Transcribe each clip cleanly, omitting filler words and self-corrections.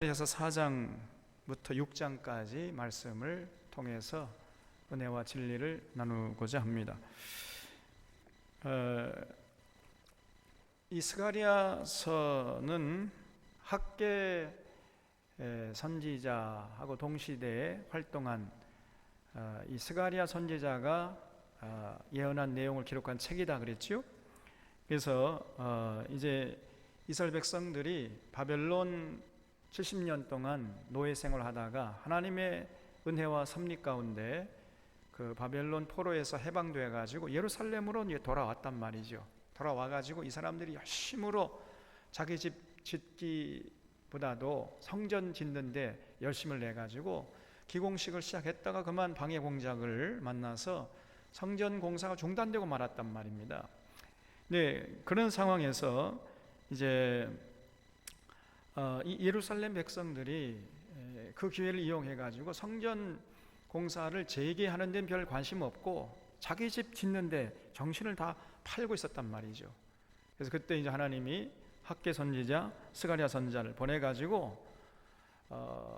그래서 4장부터 6장까지 말씀을 통해서 은혜와 진리를 나누고자 합니다. 이 스가랴서는 학계 선지자하고 동시대에 활동한 이 스가랴 선지자가 예언한 내용을 기록한 책이다 그랬죠. 그래서 이제 이스라엘 백성들이 바벨론 70년 동안 노예 생활을 하다가 하나님의 은혜와 섭리 가운데 그 바벨론 포로에서 해방되어 가지고 예루살렘으로 돌아왔단 말이죠. 돌아와 가지고 이 사람들이 열심으로 자기 집 짓기보다도 성전 짓는데 열심을 내 가지고 기공식을 시작했다가 그만 방해 공작을 만나서 성전 공사가 중단되고 말았단 말입니다. 네, 그런 상황에서 이제 이 예루살렘 백성들이 그 기회를 이용해 가지고 성전 공사를 재개하는 데는 별 관심 없고 자기 집 짓는데 정신을 다 팔고 있었단 말이죠. 그래서 그때 이제 하나님이 학계 선지자 스가랴 선지자를 보내 가지고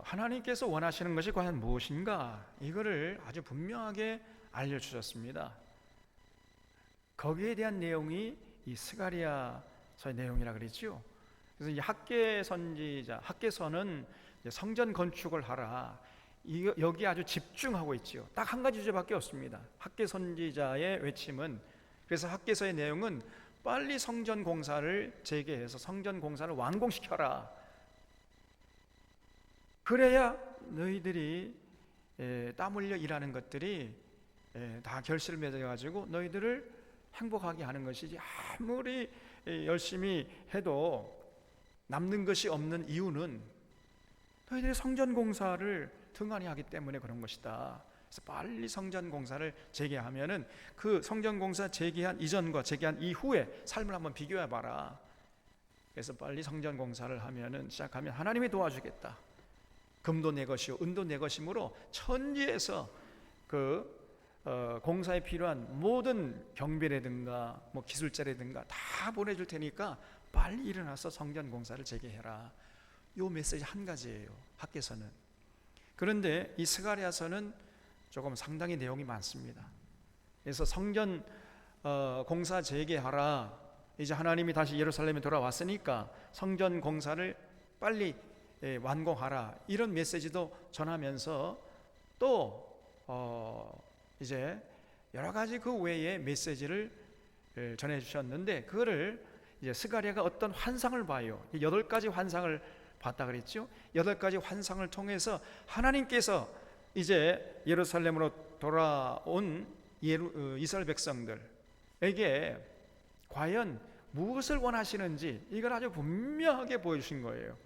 하나님께서 원하시는 것이 과연 무엇인가 이거를 아주 분명하게 알려주셨습니다. 거기에 대한 내용이 이 스가랴서의 내용이라 그랬죠. 그래서 이 학계 선지자, 학계서는 성전 건축을 하라. 여기 아주 집중하고 있지요. 딱 한 가지 주제밖에 없습니다. 학계 선지자의 외침은, 그래서 학계서의 내용은 빨리 성전 공사를 재개해서 성전 공사를 완공시켜라. 그래야 너희들이 땀 흘려 일하는 것들이 다 결실을 맺어가지고 너희들을 행복하게 하는 것이지, 아무리 열심히 해도 남는 것이 없는 이유는 너희들이 성전 공사를 등한히 하기 때문에 그런 것이다. 그래서 빨리 성전 공사를 재개하면은 그 성전 공사 재개한 이전과 재개한 이후의 삶을 한번 비교해 봐라. 그래서 빨리 성전 공사를 하면은 시작하면 하나님이 도와주겠다. 금도 내 것이요 은도 내 것이므로 천지에서 그 공사에 필요한 모든 경비라든가 뭐 기술자라든가 다 보내줄 테니까 빨리 일어나서 성전 공사를 재개해라. 요 메시지 한 가지예요, 학계서는. 그런데 이 스가랴서는 조금 상당히 내용이 많습니다. 그래서 성전 공사 재개하라. 이제 하나님이 다시 예루살렘에 돌아왔으니까 성전 공사를 빨리 완공하라. 이런 메시지도 전하면서 또 이제 여러 가지 그 외의 메시지를 전해 주셨는데, 그거를 이제 스가랴가 어떤 환상을 봐요. 8가지 환상을 봤다 그랬죠. 8가지 환상을 통해서 하나님께서 이제 예루살렘으로 돌아온 이스라엘 백성들에게 과연 무엇을 원하시는지 이걸 아주 분명하게 보여주신 거예요.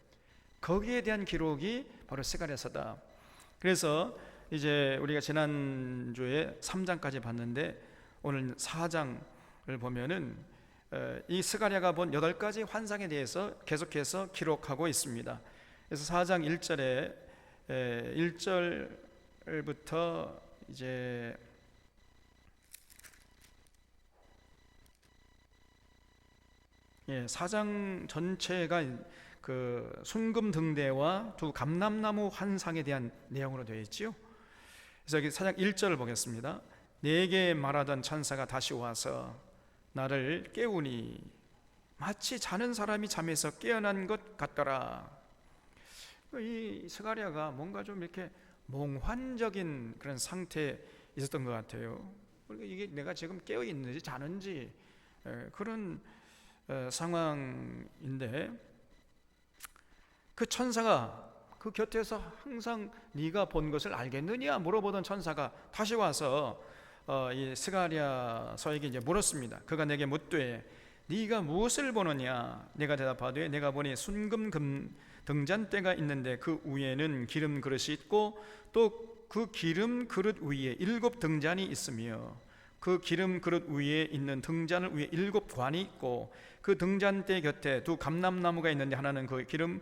거기에 대한 기록이 바로 스가랴서다. 그래서 이제 우리가 지난주에 3장까지 봤는데 오늘 4장을 보면은 이 스가랴가 본 8가지 환상에 대해서 계속해서 기록하고 있습니다. 그래서 4장 1절에 1절부터 이제 4장 전체가 그 순금 등대와 두 감람나무 환상에 대한 내용으로 되어 있지요. 그래서 여기 4장 1절을 보겠습니다. 내게 말하던 천사가 다시 와서 나를 깨우니 마치 자는 사람이 잠에서 깨어난 것 같더라. 이 스가랴가 뭔가 좀 이렇게 몽환적인 그런 상태에 있었던 것 같아요. 이게 내가 지금 깨어 있는지 자는지 그런 상황인데, 그 천사가 그 곁에서 항상 네가 본 것을 알겠느냐 물어보던 천사가 다시 와서 이 스가랴서에게 이제 물었습니다. 그가 내게 묻되 네가 무엇을 보느냐? 내가 대답하되 내가 보니 순금 등잔대가 있는데 그 위에는 기름 그릇이 있고 또 그 기름 그릇 위에 7 등잔이 있으며 그 기름 그릇 위에 있는 등잔을 위에 7 관이 있고 그 등잔대 곁에 두 감람나무가 있는데 하나는 그 기름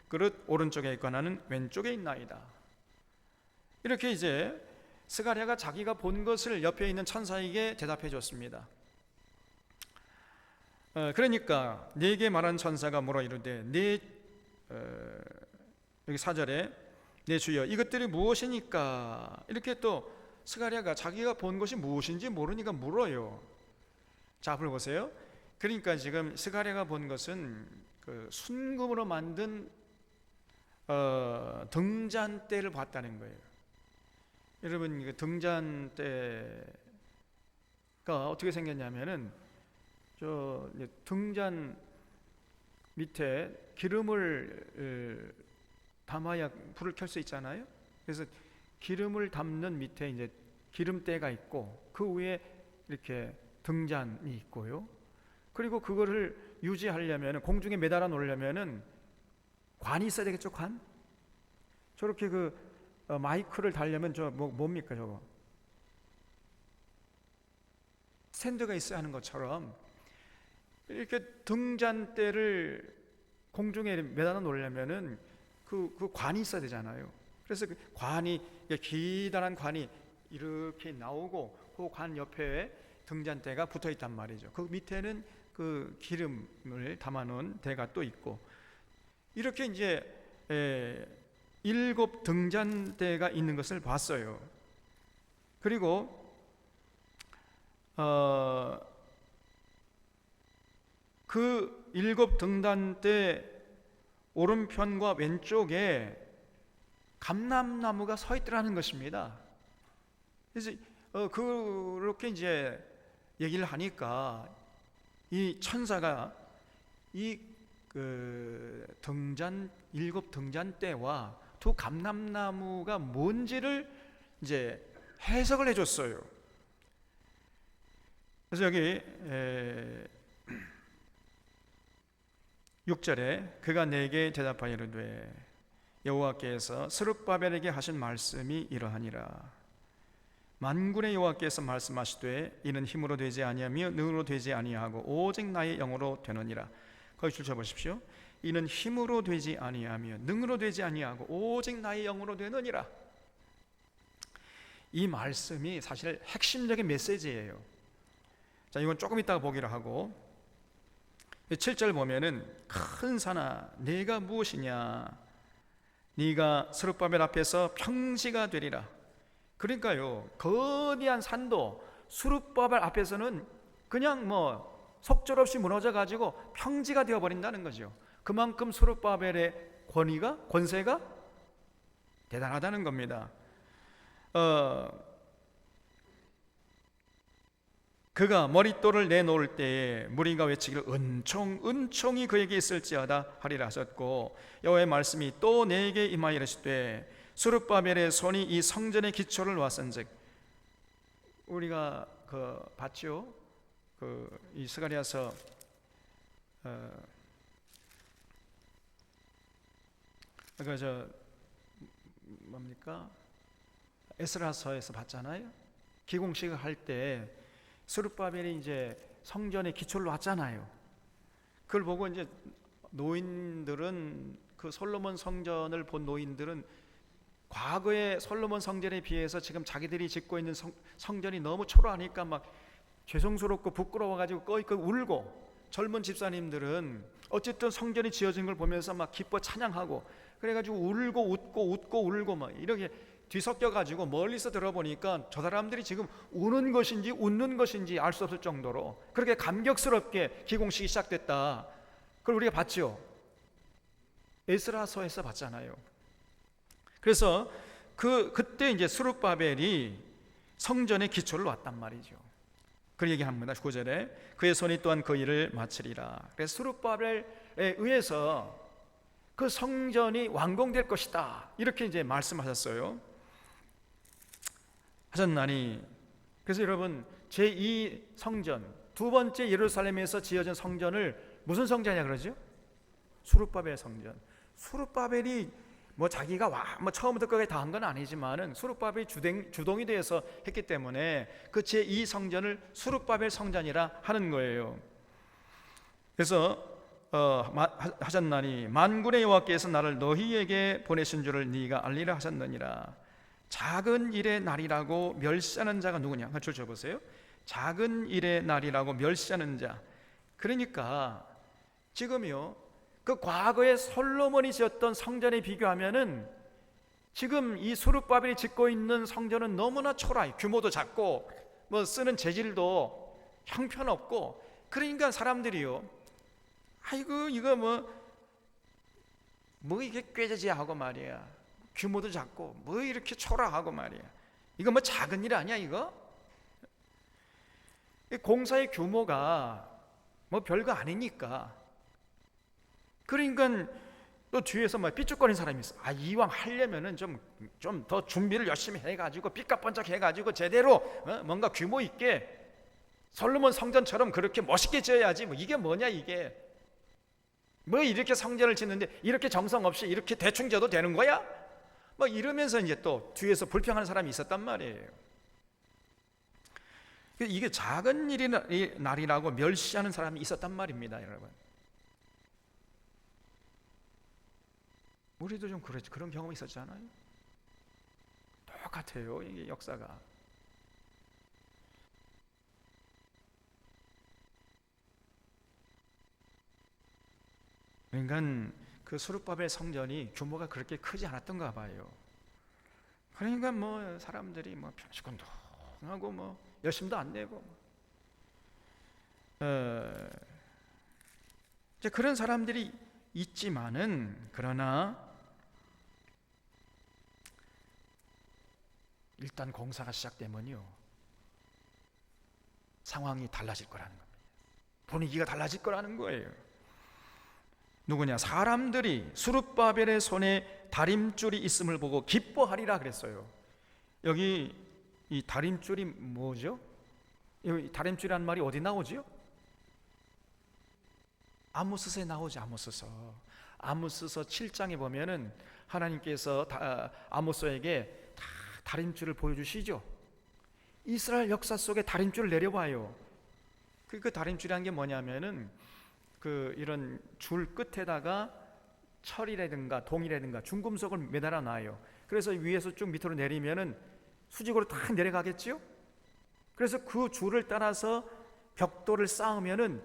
그릇 오른쪽에 있고 하나는 왼쪽에 있나이다. 이렇게 이제 스가랴가 자기가 본 것을 옆에 있는 천사에게 대답해 줬습니다. 그러니까 네게 말한 천사가 물어 이르되 여기 4절에 내 주여 이것들이 무엇이니까, 이렇게 또 스가랴가 자기가 본 것이 무엇인지 모르니까 물어요. 자, 앞을 보세요. 그러니까 지금 스가랴가 본 것은 그 순금으로 만든 등잔대를 봤다는 거예요. 여러분, 그 등잔대가 어떻게 생겼냐면은 저 등잔 밑에 기름을 담아야 불을 켤 수 있잖아요. 그래서 기름을 담는 밑에 이제 기름대가 있고 그 위에 이렇게 등잔이 있고요. 그리고 그거를 유지하려면, 공중에 매달아 놓으려면은 관이 있어야 되겠죠. 관. 저렇게 그 마이크를 달려면 저 뭡니까 저거? 스탠드가 있어야 하는 것처럼 이렇게 등잔대를 공중에 매달아 놓으려면은 그 관이 있어야 되잖아요. 그래서 그 관이, 기다란 관이 이렇게 나오고 그 관 옆에 등잔대가 붙어 있단 말이죠. 그 밑에는 그 기름을 담아놓은 대가 또 있고, 이렇게 이제 7 등잔대가 있는 것을 봤어요. 그리고 그 7 등잔대 오른편과 왼쪽에 감람나무가 서 있더라는 것입니다. 그래서 그렇게 이제 얘기를 하니까 이 천사가 이 등잔 7 등잔대와 두 감람나무가 뭔지를 이제 해석을 해줬어요. 그래서 여기 6절에 그가 내게 대답하여 이르되 여호와께서 스룹바벨에게 하신 말씀이 이러하니라. 만군의 여호와께서 말씀하시되 이는 힘으로 되지 아니하며 능으로 되지 아니하고 오직 나의 영으로 되느니라. 거기 줄 쳐보십시오. 이는 힘으로 되지 아니하며 능으로 되지 아니하고 오직 나의 영으로 되느니라. 이 말씀이 사실 핵심적인 메시지예요. 자, 이건 조금 이따가 보기로 하고, 7절 보면은 큰 산아 네가 무엇이냐, 네가 스룹바벨 앞에서 평지가 되리라. 그러니까요, 거대한 산도 스룹바벨 앞에서는 그냥 속절없이 무너져 가지고 평지가 되어 버린다는 거죠. 그만큼 스룹바벨의 권세가 대단하다는 겁니다. 그가 머릿돌을 내놓을 때에 무리가 외치기를 은총이 그에게 있을지어다 하리라 하셨고, 여호와의 말씀이 또 내게 임하여 이르시되 스룹바벨의 손이 이 성전의 기초를 놓았은즉, 우리가 봤죠. 이 스가랴서 에스라서에서 봤잖아요. 기공식을 할 때 스룹바벨이 이제 성전의 기초를 놨잖아요. 그걸 보고 이제 노인들은, 그 솔로몬 성전을 본 노인들은 과거의 솔로몬 성전에 비해서 지금 자기들이 짓고 있는 성전이 너무 초라하니까 막 죄송스럽고 부끄러워가지고 꺼이꺼 울고, 젊은 집사님들은 어쨌든 성전이 지어진 걸 보면서 막 기뻐 찬양하고, 그래가지고 울고 웃고 울고 막 이렇게 뒤섞여가지고 멀리서 들어보니까 저 사람들이 지금 우는 것인지 웃는 것인지 알 수 없을 정도로 그렇게 감격스럽게 기공식이 시작됐다. 그걸 우리가 봤죠. 에스라서에서 봤잖아요. 그래서 그때 이제 스룹바벨이 성전의 기초를 놨단 말이죠. 그 얘기합니다. 9절에 그의 손이 또한 그 일을 마치리라. 그래서 스룹바벨에 의해서 그 성전이 완공될 것이다, 이렇게 이제 말씀하셨어요. 하셨나니, 그래서 여러분, 제2 성전, 두 번째 예루살렘에서 지어진 성전을 무슨 성전이냐 그러죠? 스룹바벨 성전. 스룹바벨이 자기가 처음부터 끝까지 다 한 건 아니지만은 스룹바벨이 주동이 되어서 했기 때문에 그 제2 성전을 스룹바벨 성전이라 하는 거예요. 그래서 하셨나니 만군의 여호와께서 나를 너희에게 보내신 줄을 네가 알리라 하셨느니라. 작은 일의 날이라고 멸시하는 자가 누구냐? 같이 쳐보세요. 작은 일의 날이라고 멸시하는 자. 그러니까 지금요, 그 과거에 솔로몬이 지었던 성전에 비교하면은 지금 이 스룹바벨이 짓고 있는 성전은 너무나 초라해. 규모도 작고 뭐 쓰는 재질도 형편없고, 그러니까 사람들이요, 아이고 이거 뭐 이게 꾀지지하고 말이야, 규모도 작고 뭐 이렇게 초라하고 말이야, 이거 뭐 작은 일 아니야 이거? 공사의 규모가 뭐 별거 아니니까. 그러니까 또 뒤에서 막 삐죽거리는 사람이 있어. 이왕 하려면은 좀 더 준비를 열심히 해가지고 삐까뻔쩍 해가지고 제대로 뭔가 규모 있게 솔로몬 성전처럼 그렇게 멋있게 지어야지. 뭐 이게 뭐냐 이게? 뭐 이렇게 성전을 짓는데 이렇게 정성 없이 이렇게 대충 지어도 되는 거야? 뭐 이러면서 이제 또 뒤에서 불평하는 사람이 있었단 말이에요. 이게 작은 날이라고 멸시하는 사람이 있었단 말입니다, 여러분. 우리도 좀 그런 경험이 있었잖아요. 똑같아요, 이게 역사가. 그러니까 그 스룹바벨 성전이 규모가 그렇게 크지 않았던가 봐요. 그러니까 뭐 사람들이 뭐 편식운동하고 뭐 열심도 안 내고 이제 그런 사람들이 있지만은, 그러나 일단 공사가 시작되면요 상황이 달라질 거라는 겁니다. 분위기가 달라질 거라는 거예요. 누구냐? 사람들이 스룹바벨의 손에 다림줄이 있음을 보고 기뻐하리라 그랬어요. 여기 이 다림줄이 뭐죠? 이 다림줄이라는 말이 어디 나오지요? 아모스서에 나오죠. 아모스서 7장에 보면은 하나님께서 아모스에게 다 다림줄을 보여주시죠. 이스라엘 역사 속에 다림줄을 내려봐요. 그 다림줄이라는 게 뭐냐면은 이런 줄 끝에다가 철이라든가 동이라든가 중금속을 매달아 놔요. 그래서 위에서 쭉 밑으로 내리면은 수직으로 다 내려가겠지요. 그래서 그 줄을 따라서 벽돌을 쌓으면은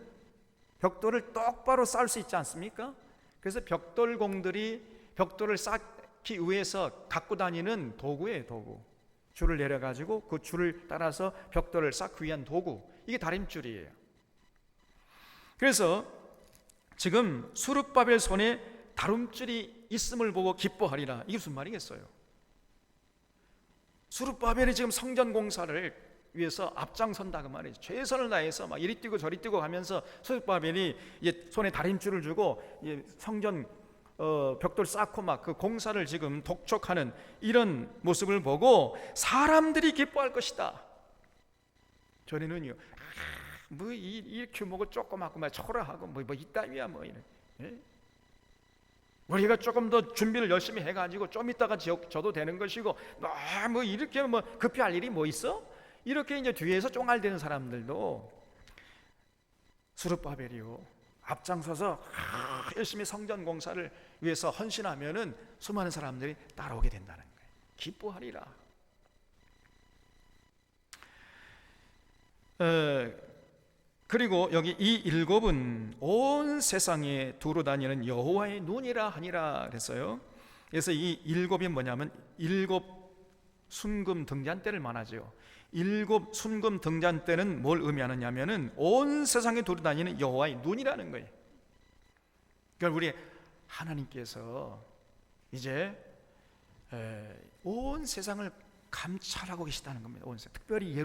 벽돌을 똑바로 쌓을 수 있지 않습니까? 그래서 벽돌공들이 벽돌을 쌓기 위해서 갖고 다니는 도구예요, 도구. 줄을 내려가지고 그 줄을 따라서 벽돌을 쌓기 위한 도구, 이게 다림줄이에요. 그래서 지금 스룹바벨 손에 다림줄이 있음을 보고 기뻐하리라, 이게 무슨 말이겠어요? 스룹바벨이 지금 성전 공사를 위해서 앞장선다 그 말이죠. 최선을 다해서 막 이리 뛰고 저리 뛰고 가면서 스룹바벨이 손에 다림줄을 주고 성전 벽돌 쌓고 막 그 공사를 지금 독촉하는 이런 모습을 보고 사람들이 기뻐할 것이다. 전에는요, 뭐 이 규모가 조그맣고 막 초라하고 뭐 이따위야 뭐 이런. 예? 우리가 조금 더 준비를 열심히 해가지고 좀 이따가 져도 되는 것이고, 뭐 이렇게 뭐 급히 할 일이 뭐 있어? 이렇게 이제 뒤에서 쫑알대는 사람들도 스룹바벨이요 앞장서서 열심히 성전 공사를 위해서 헌신하면은 수많은 사람들이 따라오게 된다는 거예요. 기뻐하리라. 그리고 여기 이 일곱은 온 세상에 두루 다니는 여호와의 눈이라 하니라 그랬어요. 그래서 이 일곱이 뭐냐면 일곱 순금 등잔대를 말하죠. 일곱 순금 등잔대는 뭘 의미하느냐면은 온 세상에 두루 다니는 여호와의 눈이라는 거예요. 그러니까 우리 하나님께서 이제 온 세상을 감찰하고 계시다는 겁니다. 온 세상, 특별히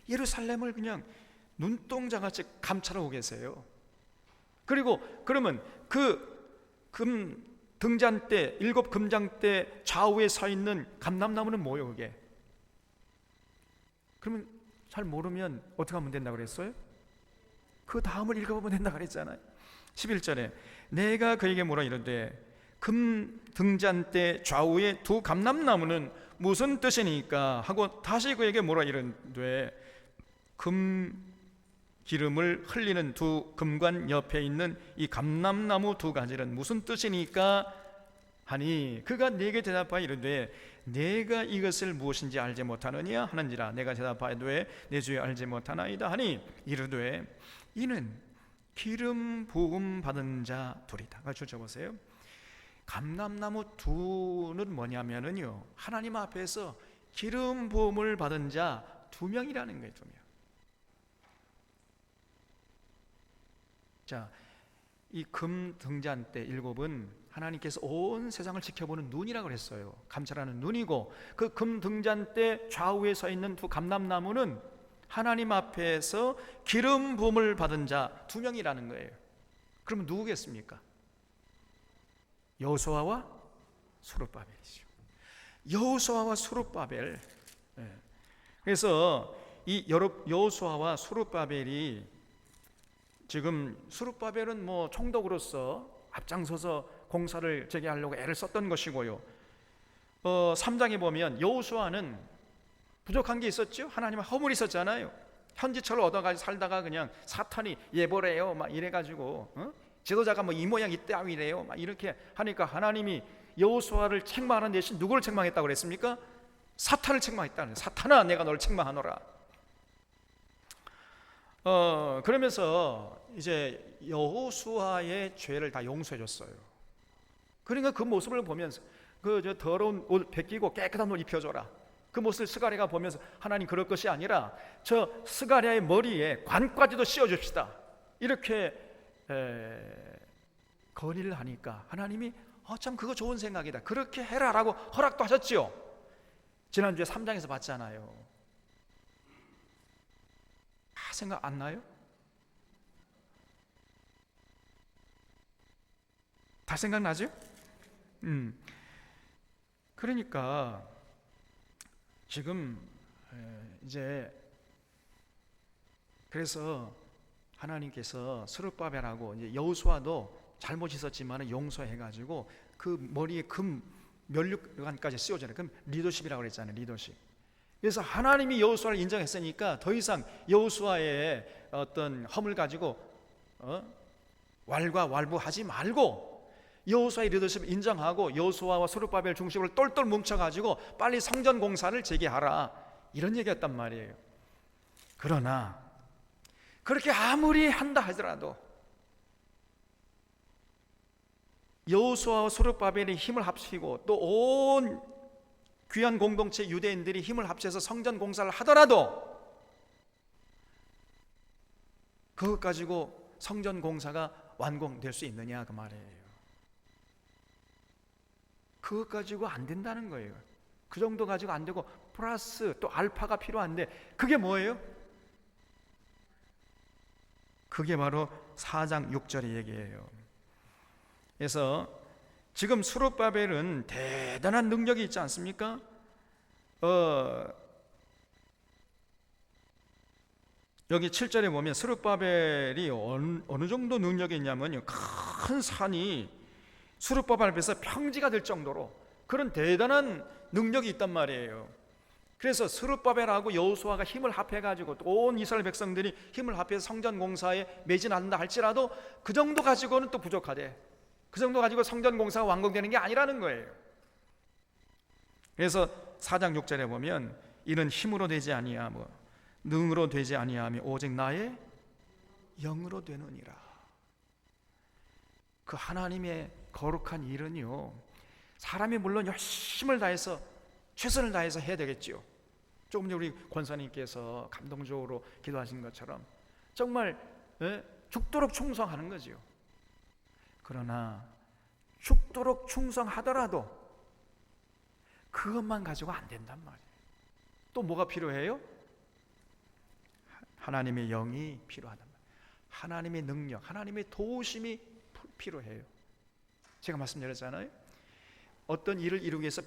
예루살렘을 그냥 눈동자같이 감찰하고 계세요. 그리고 그러면 금 등잔대, 일곱 금장대 좌우에 서 있는 감람나무는 뭐예요, 그게? 그러면 잘 모르면 어떻게 하면 된다고 그랬어요? 그 다음을 읽어보면 된다고 그랬잖아요. 11절에 내가 그에게 뭐라 이르되 금 등잔대 좌우에 두 감람나무는 무슨 뜻이니까 하고 다시 그에게 뭐라 이르되 금 기름을 흘리는 두 금관 옆에 있는 이 감람나무 두 가지는 무슨 뜻이니까 하니 그가 내게 대답하여 이르되 내가 이것을 무엇인지 알지 못하느냐 하는지라. 내가 대답하여 내 주여 알지 못하나이다 하니 이르되 이는 기름 부음 받은 자 둘이다. 같이 적어보세요. 감람나무 두는 뭐냐면은요, 하나님 앞에서 기름 부음을 받은 자 2명이라는 거예요. 2명. 자, 이 금 등잔대 7은 하나님께서 온 세상을 지켜보는 눈이라고 그랬어요. 감찰하는 눈이고, 그 금 등잔대 좌우에 서 있는 2 감람나무는 하나님 앞에서 기름 부음을 받은 자 2명이라는 거예요. 그러면 누구겠습니까? 여호수아와 스룹바벨이죠. 여호수아와 스룹바벨. 그래서 이 여호수아와 스룹바벨이, 지금 스룹바벨은 뭐 총독으로서 앞장서서 공사를 재개하려고 애를 썼던 것이고요. 3장에 보면 여호수아는 부족한 게 있었죠. 하나님의 허물이 있었잖아요. 현지철을 얻어가지고 살다가 그냥 사탄이 예보래요 막 이래가지고, 지도자가 뭐 이 모양 이따위래요 막 이렇게 하니까 하나님이 여호수아를 책망하는 대신 누구를 책망했다고 그랬습니까? 사탄을 책망했다는. 사탄아, 내가 너를 책망하노라. 그러면서 이제 여호수아의 죄를 다 용서해 줬어요. 그러니까 그 모습을 보면서 저 더러운 옷 벗기고 깨끗한 옷 입혀줘라. 그 모습을 스가랴가 보면서 하나님, 그럴 것이 아니라 저 스가랴의 머리에 관까지도 씌워줍시다. 이렇게 건의를 하니까 하나님이 참 그거 좋은 생각이다. 그렇게 해라라고 허락도 하셨지요. 지난주에 3장에서 봤잖아요. 생각 안 나요? 다 생각나죠? 그러니까 지금 이제 그래서 하나님께서 스룹바벨하고 이제 여호수아도 잘못 있었지만 용서해가지고 그 머리에 금 면류관까지 씌워줘요. 그럼 리더십이라고 그랬잖아요. 리더십. 그래서 하나님이 여호수아를 인정했으니까 더 이상 여호수아의 어떤 허물 가지고 왈가왈부하지 말고 여호수아의 리더십을 인정하고 여호수아와 스룹바벨 중심으로 똘똘 뭉쳐가지고 빨리 성전 공사를 재개하라, 이런 얘기였단 말이에요. 그러나 그렇게 아무리 한다 하더라도 여호수아와 스룹바벨이 힘을 합치고 또 온 귀한 공동체 유대인들이 힘을 합쳐서 성전 공사를 하더라도 그것 가지고 성전 공사가 완공될 수 있느냐, 그 말이에요. 그것 가지고 안 된다는 거예요. 그 정도 가지고 안 되고 플러스 또 알파가 필요한데, 그게 뭐예요? 그게 바로 4장 6절의 얘기예요. 그래서 지금 스룹바벨은 대단한 능력이 있지 않습니까? 여기 7절에 보면 스룹바벨이 어느 정도 능력이 있냐면요, 큰 산이 스룹바벨 앞에서 평지가 될 정도로 그런 대단한 능력이 있단 말이에요. 그래서 스룹바벨하고 여호수아가 힘을 합해가지고 온 이스라엘 백성들이 힘을 합해서 성전 공사에 매진한다 할지라도 그 정도 가지고는 또 부족하대. 그 정도 가지고 성전 공사가 완공되는 게 아니라는 거예요. 그래서 4장 6절에 보면 이는 힘으로 되지 아니하며 능으로 되지 아니하며 오직 나의 영으로 되느니라. 그 하나님의 거룩한 일은요, 사람이 물론 열심을 다해서 최선을 다해서 해야 되겠죠. 조금 전에 우리 권사님께서 감동적으로 기도하신 것처럼 정말 죽도록 충성하는 거죠. 그러나 죽도록 충성하더라도 그것만 가지고 안 된단 말이에요. 또 뭐가 필요해요? 하나님의 영이 필요하단 말이에요. 하나님의 능력, 하나님의 도우심이 필요해요. 제가 말씀드렸잖아요. 어떤 일을 이루기 위해서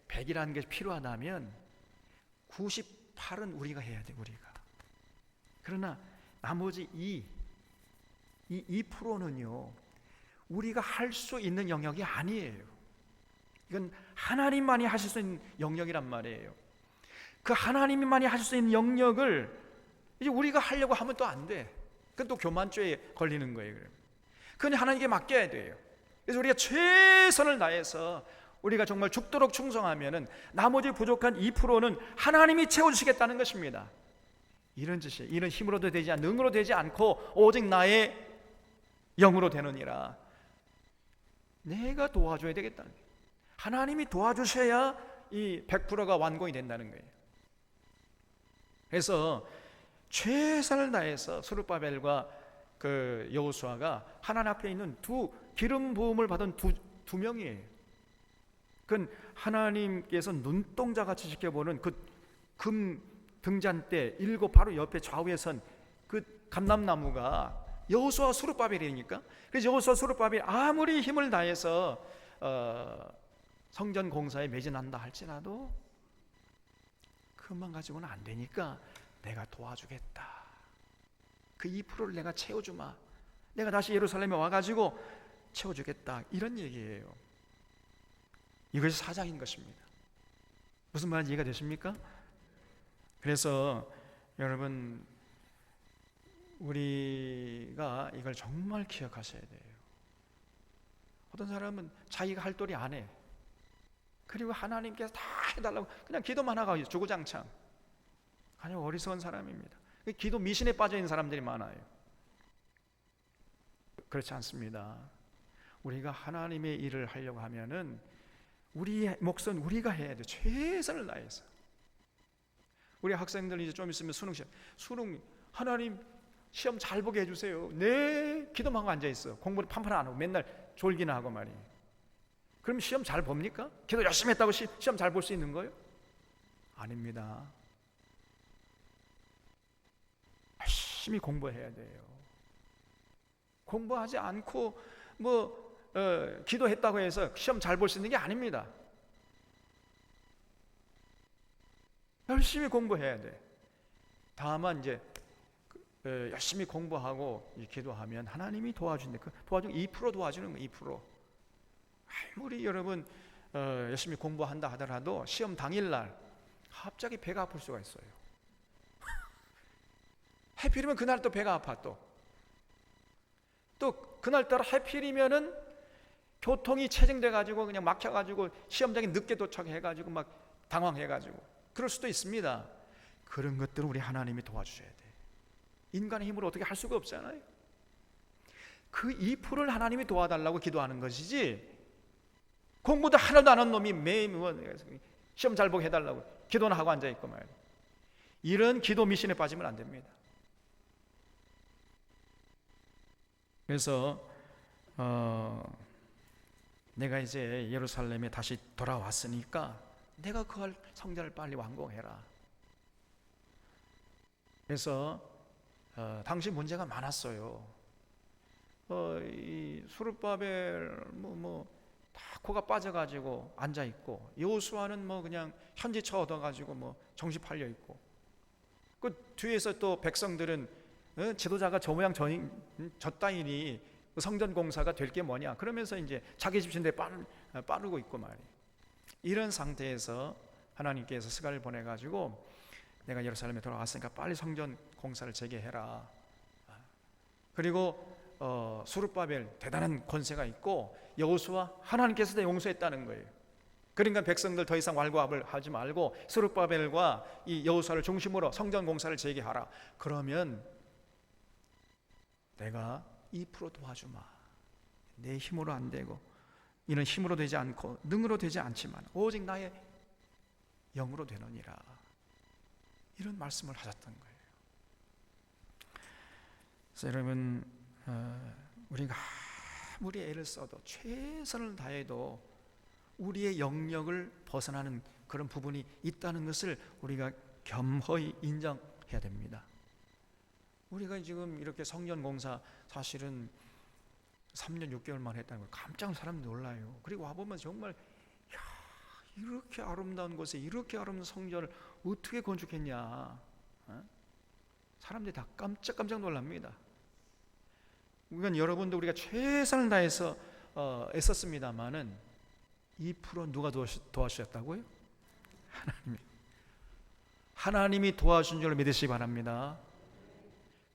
100이라는 게 필요하다면 98은 우리가 해야 돼, 우리가. 그러나 나머지 2%는요 우리가 할 수 있는 영역이 아니에요. 이건 하나님만이 하실 수 있는 영역이란 말이에요. 그 하나님만이 하실 수 있는 영역을 이제 우리가 하려고 하면 또 안 돼. 그건 또 교만죄에 걸리는 거예요. 그건 하나님께 맡겨야 돼요. 그래서 우리가 최선을 다해서 우리가 정말 죽도록 충성하면은 나머지 부족한 2%는 하나님이 채워주시겠다는 것입니다. 이런 짓이에요. 이런 힘으로도 되지 않고 능으로 되지 않고 오직 나의 영으로 되느니라. 내가 도와줘야 되겠다는 거예요. 하나님이 도와주셔야 이 100%가 완공이 된다는 거예요. 그래서 최선을 다해서 스룹바벨과 그 여호수아가 하나님 앞에 있는 기름 부음을 받은 두 명이에요. 그건 하나님께서 눈동자 같이 지켜보는 그 금 등잔대 7 바로 옆에 좌우에 선 그 감람나무가 여호수아 스룹바벨이니까. 그래서 여호수아 스룹바벨이 아무리 힘을 다해서 성전 공사에 매진한다 할지라도 그것만 가지고는 안 되니까 내가 도와주겠다. 그 2%를 내가 채워주마. 내가 다시 예루살렘에 와가지고 채워주겠다. 이런 얘기예요. 이것이 사장인 것입니다. 무슨 말인지 이해가 되십니까? 그래서 여러분, 우리가 이걸 정말 기억하셔야 돼요. 어떤 사람은 자기가 할 도리 안 해. 그리고 하나님께서 다 해달라고 그냥 기도만 하고 주구장창. 아주 어리석은 사람입니다. 기도 미신에 빠져 있는 사람들이 많아요. 그렇지 않습니다. 우리가 하나님의 일을 하려고 하면은 우리의 몫은 우리가 해야 돼요. 최선을 다해서. 우리 학생들 이제 좀 있으면 수능 하나님 시험 잘 보게 해주세요. 네, 기도만 하고 앉아 있어. 공부를 판판 안 하고 맨날 졸기나 하고 말이에요. 그럼 시험 잘 봅니까? 기도 열심히 했다고 시험 잘 볼 수 있는 거예요? 아닙니다. 열심히 공부해야 돼요. 공부하지 않고 기도했다고 해서 시험 잘 볼 수 있는 게 아닙니다. 열심히 공부해야 돼. 다만 이제 열심히 공부하고 기도하면 하나님이 도와준대. 그 도와주는 2% 도와주는 거예요. 2%. 아무리 여러분 열심히 공부한다 하더라도 시험 당일날 갑자기 배가 아플 수가 있어요. 해필이면 그날 또 배가 아파. 또 그날따라 해필이면은 교통이 체증돼 가지고 그냥 막혀 가지고 시험장에 늦게 도착해 가지고 막 당황해 가지고 그럴 수도 있습니다. 그런 것들은 우리 하나님이 도와주셔야 돼. 인간의 힘으로 어떻게 할 수가 없잖아요. 그 2%를 하나님이 도와달라고 기도하는 것이지, 공부도 하나도 안 한 놈이 매일 시험 잘 보게 해달라고 기도는 하고 앉아있고 말이에요. 이런 기도 미신에 빠지면 안 됩니다. 그래서 내가 이제 예루살렘에 다시 돌아왔으니까 내가 그 성전을 빨리 완공해라. 그래서 당시 문제가 많았어요. 이 스룹바벨 다 코가 빠져가지고 앉아 있고, 여호수아는 그냥 현지처 얻어가지고 정신 팔려 있고, 그 뒤에서 또 백성들은 지도자가 저 모양 저 따위니 성전 공사가 될 게 뭐냐 그러면서 이제 자기 집 진대 빠르고 있고 말이에요. 이런 상태에서 하나님께서 스가를 보내가지고 내가 예루살렘에 돌아왔으니까 빨리 성전 공사를 재개해라. 그리고 스룹바벨 대단한 권세가 있고 여호수아 하나님께서 다 용서했다는 거예요. 그러니까 백성들 더 이상 왈가왈부를 하지 말고 스룹바벨과 이 여호수아를 중심으로 성전 공사를 재개하라. 그러면 내가 2% 도와주마. 내 힘으로 안 되고 이는 힘으로 되지 않고 능으로 되지 않지만 오직 나의 영으로 되느니라. 이런 말씀을 하셨던 거예요. 그래서 여러분, 우리가 아무리 애를 써도 최선을 다해도 우리의 영역을 벗어나는 그런 부분이 있다는 것을 우리가 겸허히 인정해야 됩니다. 우리가 지금 이렇게 성전 공사 사실은 3년 6개월만 했다는 걸 깜짝 사람들이 놀라요. 그리고 와보면 정말 이렇게 아름다운 곳에 이렇게 아름다운 성전을 어떻게 건축했냐, 사람들이 다 깜짝 놀랍니다. 이건 여러분도 우리가 최선을 다해서 애썼습니다만은 2% 누가 도와주셨다고요? 하나님이 도와준 줄 믿으시기 바랍니다.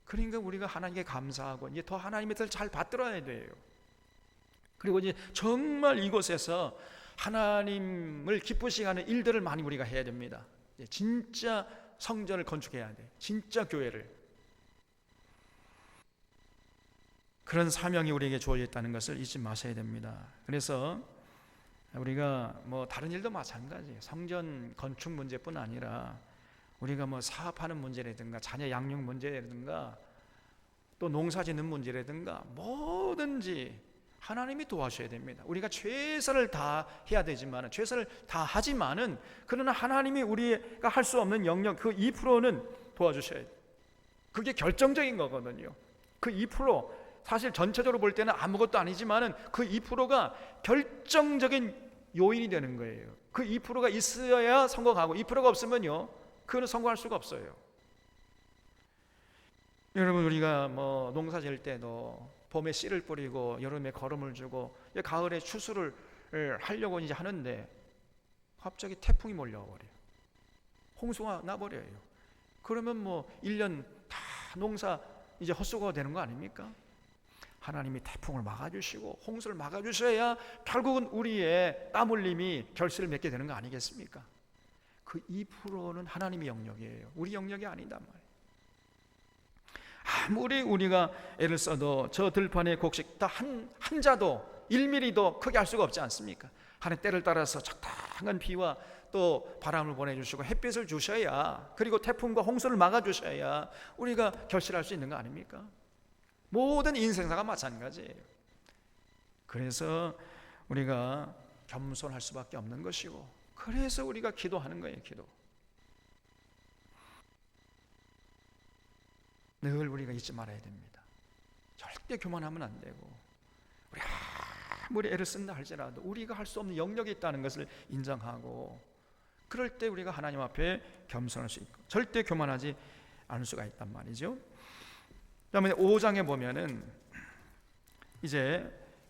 그러니까 우리가 하나님께 감사하고 이제 더 하나님의 뜻을 잘 받들어야 돼요. 그리고 이제 정말 이곳에서 하나님을 기쁘시게 하는 일들을 많이 우리가 해야 됩니다. 진짜 성전을 건축해야 돼. 진짜 교회를. 그런 사명이 우리에게 주어져 있다는 것을 잊지 마셔야 됩니다. 그래서 우리가 뭐 다른 일도 마찬가지예요. 성전 건축 문제뿐 아니라 우리가 뭐 사업하는 문제라든가 자녀 양육 문제라든가 또 농사 짓는 문제라든가 뭐든지 하나님이 도와주셔야 됩니다. 우리가 최선을 다해야 되지만은, 최선을 다하지만은, 그러나 하나님이 우리가 할 수 없는 영역 그 2%는 도와주셔야 돼요. 그게 결정적인 거거든요. 그 2%, 사실 전체적으로 볼 때는 아무것도 아니지만은 그 2%가 결정적인 요인이 되는 거예요. 그 2%가 있어야 성공하고 2%가 없으면요, 그거는 성공할 수가 없어요. 여러분, 우리가 뭐 농사 지을 때도 봄에 씨를 뿌리고 여름에 거름을 주고 가을에 추수를 하려고 이제 하는데 갑자기 태풍이 몰려와 버려요. 홍수가 나버려요. 그러면 뭐 1년 다 농사 이제 헛수고가 되는 거 아닙니까? 하나님이 태풍을 막아주시고 홍수를 막아주셔야 결국은 우리의 땀 흘림이 결실을 맺게 되는 거 아니겠습니까? 그 2%는 하나님의 영역이에요. 우리 영역이 아니단 말이에요. 아무리 우리가 애를 써도 저 들판의 곡식 다 한 자도 1mm도 크게 할 수가 없지 않습니까? 하나님 때를 따라서 적당한 비와 또 바람을 보내주시고 햇빛을 주셔야, 그리고 태풍과 홍수를 막아주셔야 우리가 결실할 수 있는 거 아닙니까? 모든 인생사가 마찬가지예요. 그래서 우리가 겸손할 수밖에 없는 것이고, 그래서 우리가 기도하는 거예요. 기도. 늘 우리가 잊지 말아야 됩니다. 절대 교만하면 안 되고, 우리 아무리 애를 쓴다 할지라도 우리가 할 수 없는 영역이 있다는 것을 인정하고, 그럴 때 우리가 하나님 앞에 겸손할 수 있고 절대 교만하지 않을 수가 있단 말이죠. 그다음에 5장에 보면은 이제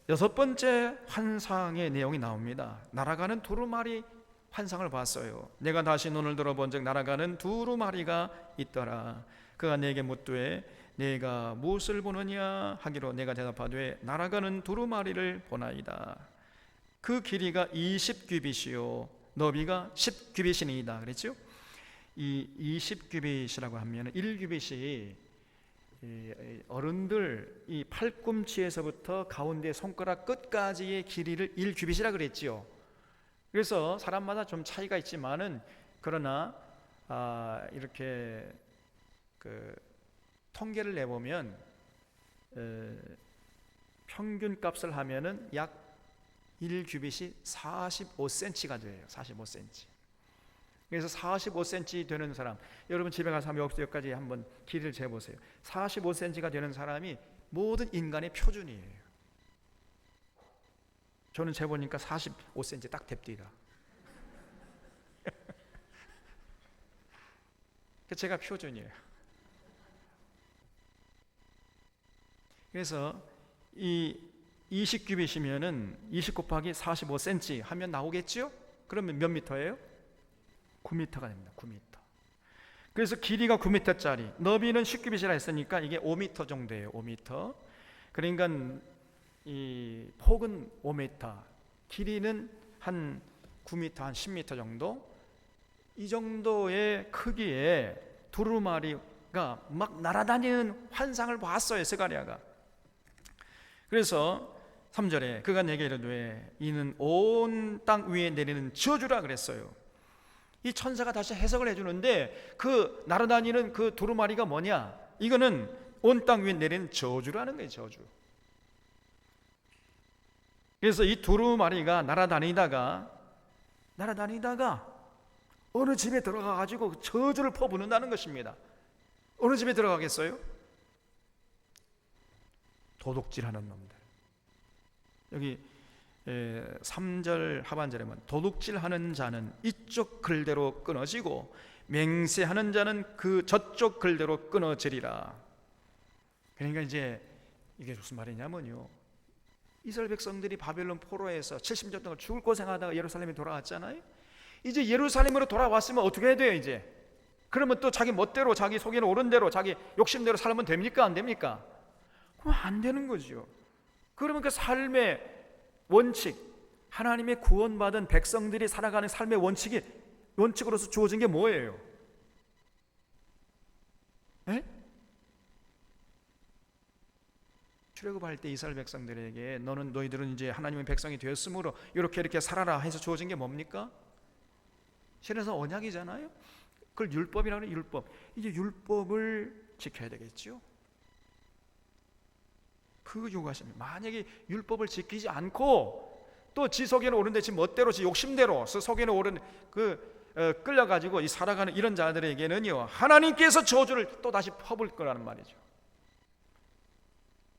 6번째 환상의 내용이 나옵니다. 날아가는 두루마리 환상을 봤어요. 내가 다시 눈을 들어본즉 날아가는 두루마리가 있더라. 그가 내게 묻되 내가 무엇을 보느냐 하기로 내가 대답하되 날아가는 두루마리를 보나이다. 그 길이가 20규빗이요 너비가 10규빗이니이다 그랬죠. 이 20규빗이라고 하면 1규빗이 어른들 이 팔꿈치에서부터 가운데 손가락 끝까지의 길이를 1규빗이라 그랬지요. 그래서 사람마다 좀 차이가 있지만은, 그러나 이렇게 통계를 내보면 평균 값을 하면은 약 1규빗이 45cm가 돼요. 45cm. 그래서 45cm 되는 사람, 여러분 집에 가서 여기까지 한번 길이를 재보세요. 45cm가 되는 사람이 모든 인간의 표준이에요. 저는 재보니까 45cm 딱 됩니다. 제가 표준이에요. 그래서 이 20규빗이면은 20 곱하기 45cm 하면 나오겠죠? 그러면 몇 미터예요? 9m가 됩니다. 9m. 그래서 길이가 9m짜리, 너비는 10규빗이라 했으니까 이게 5m 정도예요. 5m. 그러니까 이 폭은 5m, 길이는 한 9m, 한 10m 정도. 이 정도의 크기의 두루마리가 막 날아다니는 환상을 봤어요. 스가랴가. 그래서 3절에 그가 내게 이르되 이는 온 땅 위에 내리는 저주라 그랬어요. 이 천사가 다시 해석을 해주는데, 그 날아다니는 그 두루마리가 뭐냐? 이거는 온 땅 위에 내리는 저주라는 거예요. 저주. 그래서 이 두루마리가 날아다니다가 어느 집에 들어가 가지고 저주를 퍼붓는다는 것입니다. 어느 집에 들어가겠어요? 도둑질하는 놈들. 여기 3절 하반절에 보면 도둑질하는 자는 이쪽 글대로 끊어지고 맹세하는 자는 그 저쪽 글대로 끊어지리라. 그러니까 이제 이게 무슨 말이냐면요, 이스라엘 백성들이 바벨론 포로에서 70년 동안 죽을 고생하다가 예루살렘에 돌아왔잖아요. 이제 예루살렘으로 돌아왔으면 어떻게 해야 돼요? 이제 그러면 또 자기 멋대로, 자기 속에는 옳은 대로, 자기 욕심대로 살면 됩니까? 안 됩니까? 그럼 안 되는 거죠. 그러면 그 삶의 원칙, 하나님의 구원받은 백성들이 살아가는 삶의 원칙으로서 주어진 게 뭐예요? 에? 출애굽할 때 이스라엘 백성들에게 너희들은 이제 하나님의 백성이 되었으므로 이렇게 살아라 해서 주어진 게 뭡니까? 실에서 언약이잖아요. 그걸 율법이라고 해요. 율법. 이제 율법을 지켜야 되겠죠. 그 요구하십니다. 만약에 율법을 지키지 않고 또 지 속에는 오른데 지 멋대로 지 욕심대로 속에는 오른 끌려가지고 이 살아가는 이런 자들에게는요, 하나님께서 저주를 또 다시 퍼부을 거라는 말이죠.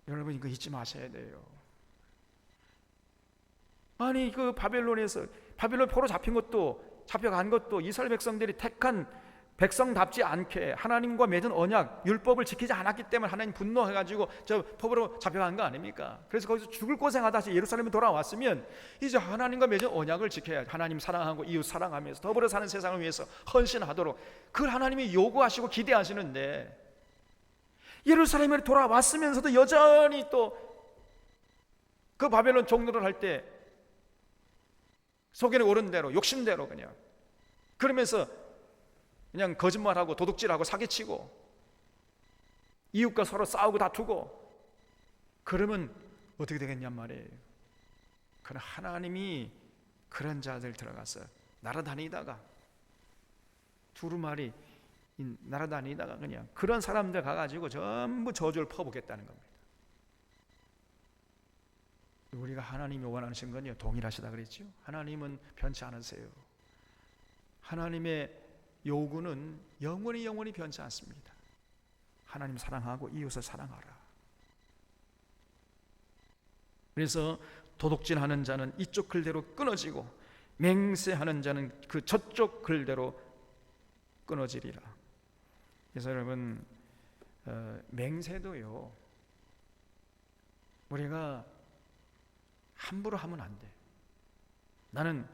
여러분 이거 잊지 마셔야 돼요. 아니 그 바벨론 포로 잡혀간 것도 이스라엘 백성들이 택한 백성답지 않게 하나님과 맺은 언약 율법을 지키지 않았기 때문에 하나님 분노해가지고 저 포로로 잡혀간 거 아닙니까? 그래서 거기서 죽을 고생하다 다시 예루살렘에 돌아왔으면 이제 하나님과 맺은 언약을 지켜야 하나님 사랑하고 이웃 사랑하면서 더불어 사는 세상을 위해서 헌신하도록 그걸 하나님이 요구하시고 기대하시는데, 예루살렘에 돌아왔으면서도 여전히 또 그 바벨론 종노를 할 때 속에는 오른 대로 욕심대로 그러면서 그냥 거짓말하고 도둑질하고 사기치고 이웃과 서로 싸우고 다투고 그러면 어떻게 되겠냔 말이에요. 그러나 하나님이 그런 자들 들어가서 날아다니다가 두루마리 날아다니다가 그냥 그런 사람들 가가지고 전부 저주를 퍼붓겠다는 겁니다. 우리가 하나님이 원하시는 건요 동일하시다 그랬죠. 하나님은 변치 않으세요. 하나님의 요구는 영원히 변치 않습니다. 하나님 사랑하고 이웃을 사랑하라. 그래서 도둑질하는 자는 이쪽 글대로 끊어지고 맹세하는 자는 그 저쪽 글대로 끊어지리라. 그래서 여러분 맹세도요 우리가 함부로 하면 안 돼. 나는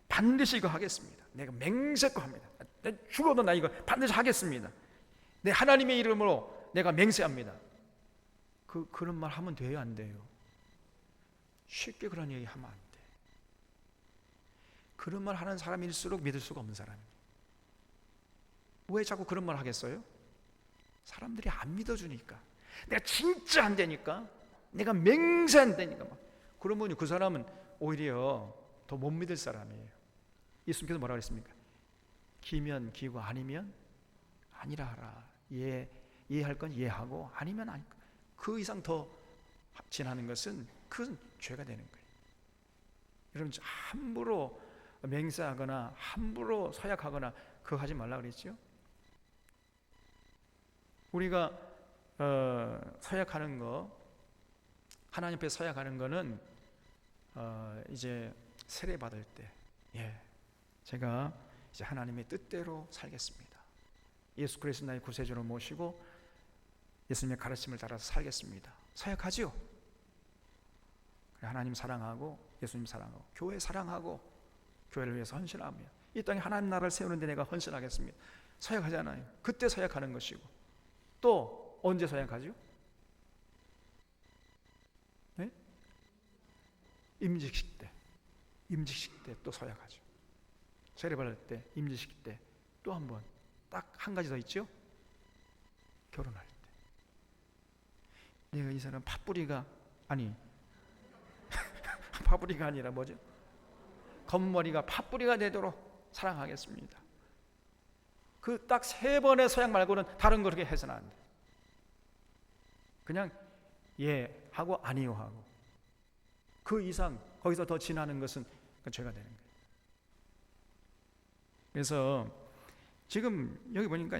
반드시 이거 하겠습니다. 내가 맹세코 합니다. 내 죽어도 나 이거 반드시 하겠습니다. 내 하나님의 이름으로 내가 맹세합니다. 그런 말 하면 돼요, 안 돼요? 쉽게 그런 얘기 하면 안 돼. 그런 말 하는 사람일수록 믿을 수가 없는 사람이에요. 왜 자꾸 그런 말 하겠어요? 사람들이 안 믿어주니까. 내가 진짜 안 되니까, 내가 맹세 안 되니까 그러면 그 사람은 오히려 더 못 믿을 사람이에요. 예수님께서 뭐라고 했습니까? 기면 기고 아니면 아니라 하라. 이해할 건 이해하고 아니면 아니. 그 이상 더 지나는 것은 그건 죄가 되는 거예요. 여러분 함부로 맹세하거나 함부로 서약하거나 그거 하지 말라 그랬죠. 우리가 서약하는 거, 하나님 앞에 서약하는 거는 이제 세례 받을 때, 제가 이제 하나님의 뜻대로 살겠습니다. 예수 그리스도 나의 구세주로 모시고 예수님의 가르침을 따라서 살겠습니다. 서약하지요. 하나님 사랑하고 예수님 사랑하고 교회 사랑하고 교회를 위해서 헌신하며 이 땅에 하나님 나라를 세우는데 내가 헌신하겠습니다. 서약하잖아요. 그때 서약하는 것이고 또 언제 서약하죠? 네? 임직식 때 또 서약하죠. 세례 받을 때, 임직식 때 또 한 번, 딱 한 가지 더 있죠? 결혼할 때. 내가 이 사람 파뿌리가 아니라 뭐죠? 겉머리가 파뿌리가 되도록 사랑하겠습니다. 그 딱 3번의 서약 말고는 다른 거 그렇게 해서는 안 돼. 그냥 예 하고 아니요 하고 그 이상 거기서 더 지나는 것은 죄가 되는 거예요. 그래서 지금 여기 보니까